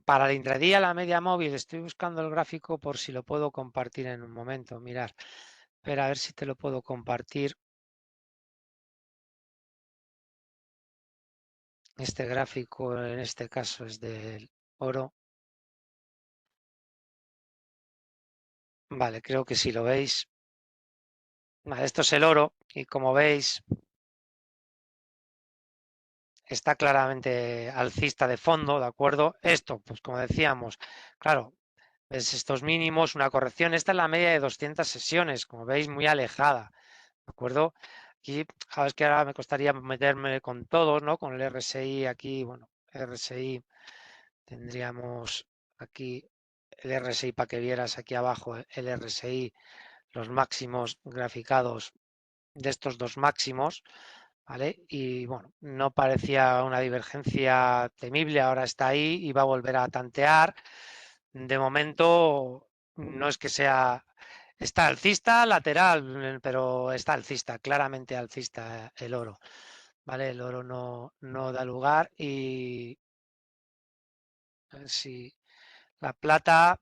[SPEAKER 1] Para el intradía, la media móvil, estoy buscando el gráfico por si lo puedo compartir en un momento. Mirar, pero a ver si te lo puedo compartir. Este gráfico en este caso es del oro. Vale, creo que si lo veis. Vale, esto es el oro y como veis está claramente alcista de fondo, ¿de acuerdo? Esto, pues como decíamos, claro, ves estos mínimos, una corrección. Esta es la media de 200 sesiones, como veis, muy alejada, ¿de acuerdo? Aquí, sabes que ahora me costaría meterme con todos, ¿no? Con el RSI aquí, bueno, RSI, tendríamos aquí el RSI para que vieras aquí abajo el RSI, los máximos graficados de estos dos máximos, ¿vale? Y bueno, no parecía una divergencia temible, ahora está ahí y va a volver a tantear. De momento no es que sea, está alcista, lateral, pero está alcista, claramente alcista el oro, ¿vale? El oro no da lugar y a ver si la plata,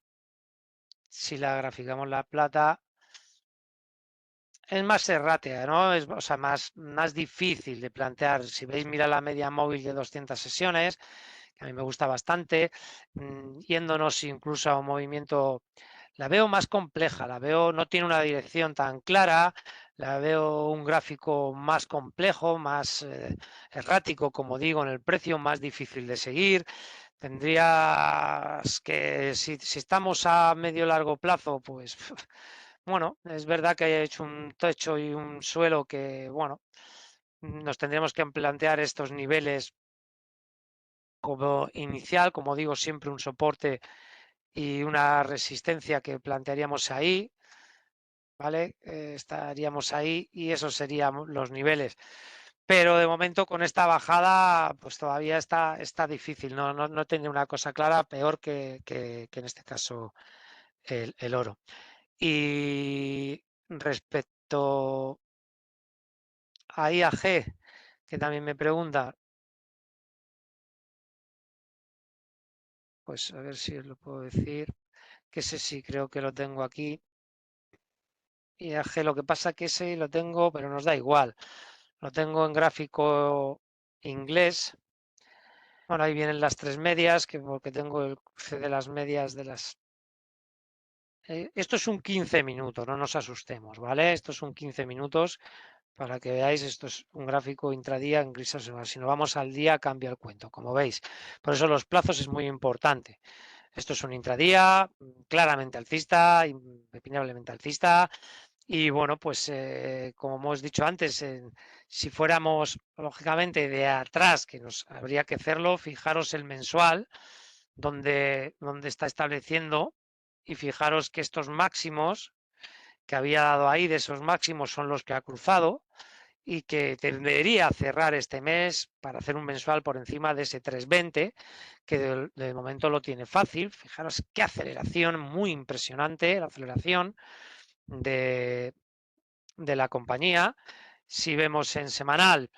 [SPEAKER 1] si la graficamos la plata, es más errática, ¿no? Es, o sea, más difícil de plantear. Si veis, mira la media móvil de 200 sesiones, que a mí me gusta bastante, yéndonos incluso a un movimiento, la veo más compleja, la veo, no tiene una dirección tan clara, la veo un gráfico más complejo, más errático, como digo, en el precio, más difícil de seguir. Tendrías que, si estamos a medio largo plazo, pues bueno, es verdad que haya hecho un techo y un suelo que, bueno, nos tendríamos que plantear estos niveles como inicial, como digo, siempre un soporte y una resistencia que plantearíamos ahí, ¿vale? Estaríamos ahí y esos serían los niveles. Pero de momento con esta bajada, pues todavía está difícil, no tiene una cosa clara, peor que en este caso el oro. Y respecto a IAG, que también me pregunta, pues a ver si os lo puedo decir, que ese sí creo que lo tengo aquí. IAG, lo que pasa que ese lo tengo, pero nos da igual. Lo tengo en gráfico inglés. Bueno, ahí vienen las tres medias, que porque tengo el cruce de las medias de las... esto es un 15 minutos, no nos asustemos, ¿vale? Esto es un 15 minutos para que veáis, esto es un gráfico intradía en gris observable. Si no vamos al día, cambia el cuento, como veis. Por eso los plazos es muy importante. Esto es un intradía claramente alcista, impepinablemente alcista. Y bueno, pues como hemos dicho antes, si fuéramos lógicamente de atrás, que nos habría que hacerlo, fijaros el mensual, donde está estableciendo, y fijaros que estos máximos que había dado ahí, de esos máximos, son los que ha cruzado y que debería cerrar este mes para hacer un mensual por encima de ese 320, que de momento lo tiene fácil. Fijaros qué aceleración, muy impresionante la aceleración de, de la compañía. Si vemos en semanal,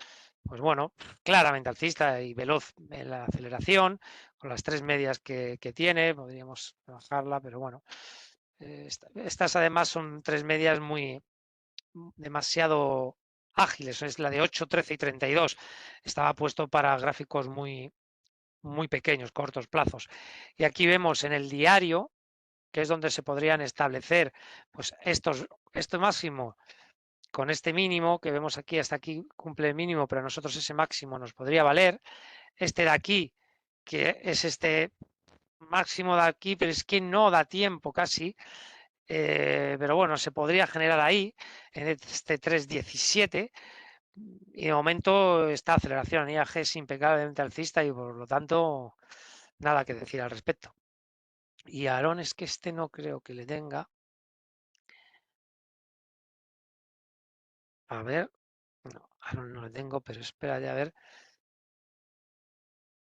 [SPEAKER 1] pues bueno, claramente alcista y veloz en la aceleración, con las tres medias que tiene, podríamos bajarla, pero bueno, estas además son tres medias muy demasiado ágiles, es la de 8, 13 y 32. Estaba puesto para gráficos muy pequeños, cortos plazos. Y aquí vemos en el diario, que es donde se podrían establecer pues esto máximo con este mínimo que vemos aquí, hasta aquí cumple el mínimo, pero a nosotros ese máximo nos podría valer. Este de aquí, que es este máximo de aquí, pero es que no da tiempo casi, pero bueno, se podría generar ahí, en este 3.17, y de momento esta aceleración en IAG es impecablemente alcista y por lo tanto nada que decir al respecto. Y Aarón es que este no creo que le tenga. A ver, no, Aarón no le tengo, pero espera ya a ver.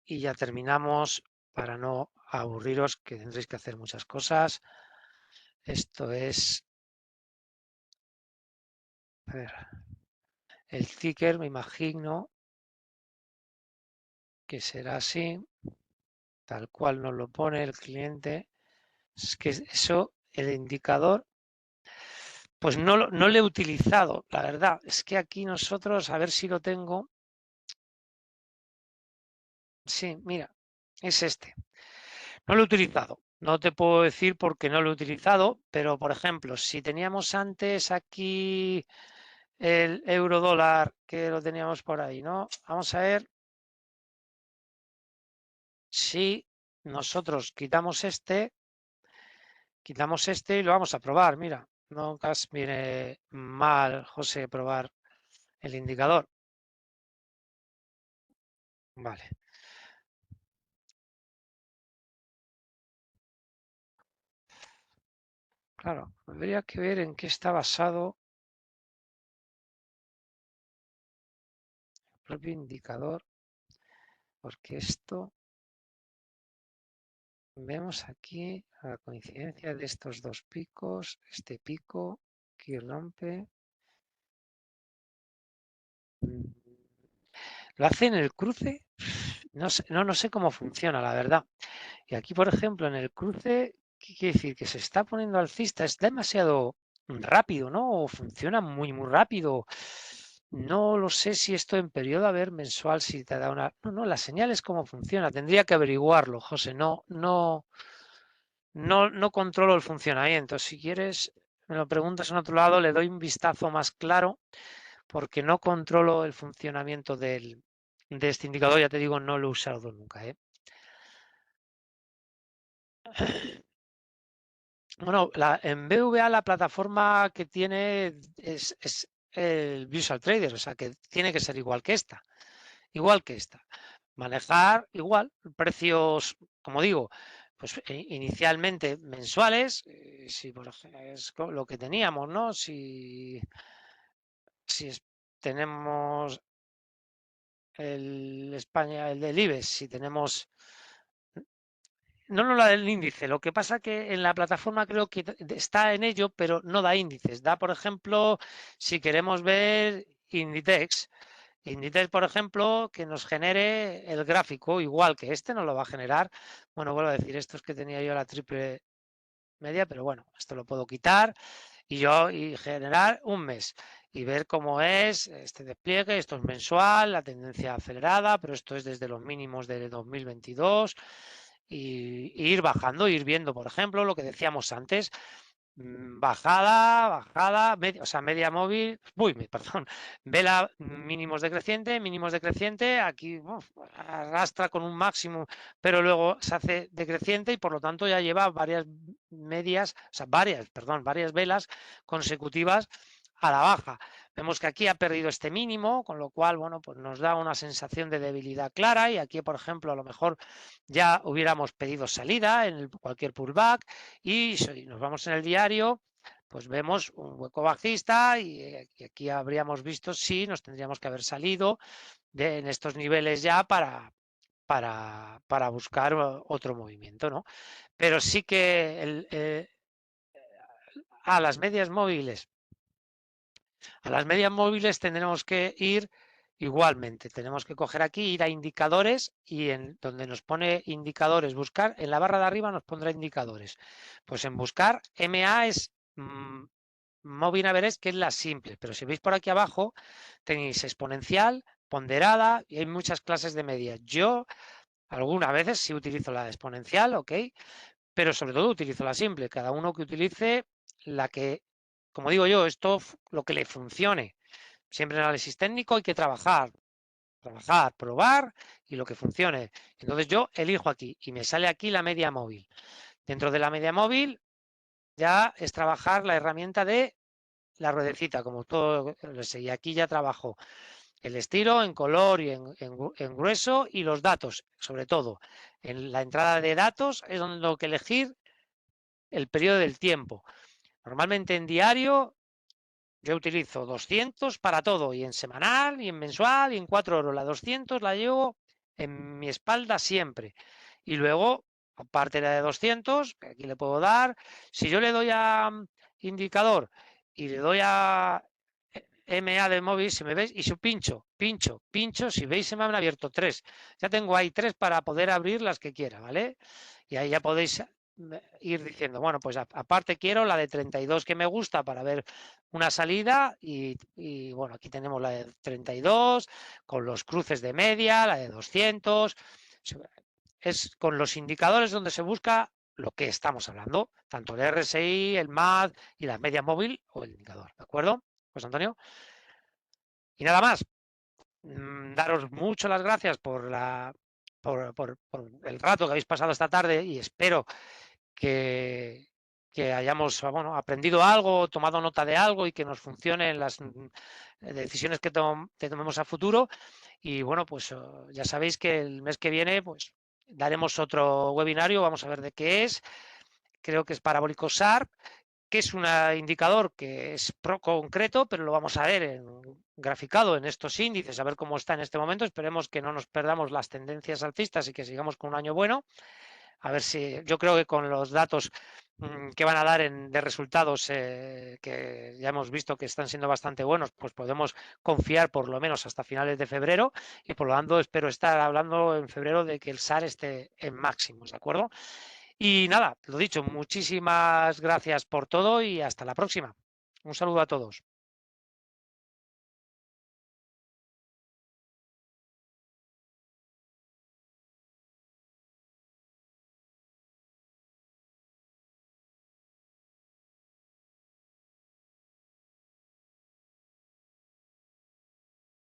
[SPEAKER 1] Y ya terminamos para no aburriros, que tendréis que hacer muchas cosas. Esto es, a ver, el ticker, me imagino que será así, tal cual nos lo pone el cliente. Es que eso, el indicador, pues no lo he utilizado, la verdad. Es que aquí nosotros, a ver si lo tengo. Sí, mira, es este. No lo he utilizado. No te puedo decir porque no lo he utilizado, pero por ejemplo, si teníamos antes aquí el euro dólar, que lo teníamos por ahí, ¿no? Vamos a ver si nosotros quitamos este y lo vamos a probar. Mira, nunca viene mal, José, probar el indicador. Vale. Claro, habría que ver en qué está basado el propio indicador, porque esto, vemos aquí la coincidencia de estos dos picos, este pico, aquí rompe. ¿Lo hace en el cruce? No sé cómo funciona, la verdad. Y aquí, por ejemplo, en el cruce, ¿qué quiere decir? Que se está poniendo alcista, es demasiado rápido, ¿no? O funciona muy rápido. No lo sé si esto en periodo, a ver, mensual, si te da una... No, la señal es cómo funciona. Tendría que averiguarlo, José. No controlo el funcionamiento. Si quieres, me lo preguntas en otro lado, le doy un vistazo más claro, porque no controlo el funcionamiento de este indicador. Ya te digo, no lo he usado nunca, ¿eh? Bueno, en BVA la plataforma que tiene es el Visual Trader, o sea que tiene que ser igual que esta. Igual que esta. Manejar igual, precios, como digo, pues inicialmente mensuales, si por ejemplo es lo que teníamos, ¿no? Si tenemos el España, el del IBEX, si tenemos no la del índice. Lo que pasa que en la plataforma creo que está en ello, pero no da índices. Da, por ejemplo, si queremos ver Inditex. Inditex, por ejemplo, que nos genere el gráfico, igual que este nos lo va a generar. Bueno, vuelvo a decir, esto es que tenía yo la triple media, pero bueno, esto lo puedo quitar y generar un mes y ver cómo es este despliegue. Esto es mensual, la tendencia acelerada, pero esto es desde los mínimos de 2022 y ir bajando, ir viendo, por ejemplo, lo que decíamos antes, bajada, media, o sea, media móvil, perdón, vela mínimos decreciente, aquí arrastra con un máximo, pero luego se hace decreciente y por lo tanto ya lleva varias varias velas consecutivas a la baja. Vemos que aquí ha perdido este mínimo, con lo cual, bueno, pues nos da una sensación de debilidad clara y aquí, por ejemplo, a lo mejor ya hubiéramos pedido salida en cualquier pullback y si nos vamos en el diario, pues vemos un hueco bajista y aquí habríamos visto si nos tendríamos que haber salido en estos niveles ya para buscar otro movimiento, ¿no? Pero sí que las medias móviles a las medias móviles tendremos que ir igualmente. Tenemos que coger aquí, ir a indicadores y en donde nos pone indicadores, buscar, en la barra de arriba nos pondrá indicadores. Pues en buscar, MA es Moving Average, que es la simple. Pero si veis por aquí abajo, tenéis exponencial, ponderada y hay muchas clases de medias. Yo algunas veces sí utilizo la exponencial, ok, pero sobre todo utilizo la simple. Cada uno que utilice la que, como digo yo, esto lo que le funcione. Siempre en análisis técnico hay que trabajar, probar y lo que funcione. Entonces yo elijo aquí y me sale aquí la media móvil. Dentro de la media móvil ya es trabajar la herramienta de la ruedecita, como todo, y aquí ya trabajo el estilo en color y en grueso y los datos, sobre todo. En la entrada de datos es donde tengo que elegir el periodo del tiempo. Normalmente en diario yo utilizo 200 para todo, y en semanal, y en mensual, y en 4 horas. La 200 la llevo en mi espalda siempre. Y luego, aparte de la de 200, que aquí le puedo dar, si yo le doy a indicador y le doy a MA del móvil, si me veis, y si pincho, si veis se me han abierto 3. Ya tengo ahí 3 para poder abrir las que quiera, ¿vale? Y ahí ya podéis ir diciendo, bueno, pues aparte quiero la de 32 que me gusta para ver una salida y bueno, aquí tenemos la de 32 con los cruces de media, la de 200. Es con los indicadores donde se busca lo que estamos hablando, tanto el RSI, el MAD y la media móvil o el indicador, ¿de acuerdo? Pues Antonio. Y nada más, daros mucho las gracias por el rato que habéis pasado esta tarde y espero que, que hayamos aprendido algo, tomado nota de algo y que nos funcionen las decisiones que tomemos a futuro. Y bueno, pues ya sabéis que el mes que viene pues daremos otro webinario, vamos a ver de qué es. Creo que es parabólico SHARP, que es un indicador que es concreto, pero lo vamos a ver graficado en estos índices, a ver cómo está en este momento. Esperemos que no nos perdamos las tendencias alcistas y que sigamos con un año bueno. A ver si yo creo que con los datos que van a dar de resultados que ya hemos visto que están siendo bastante buenos, pues podemos confiar por lo menos hasta finales de febrero y por lo tanto espero estar hablando en febrero de que el SAR esté en máximos, ¿de acuerdo? Y nada, lo dicho, muchísimas gracias por todo y hasta la próxima. Un saludo a todos.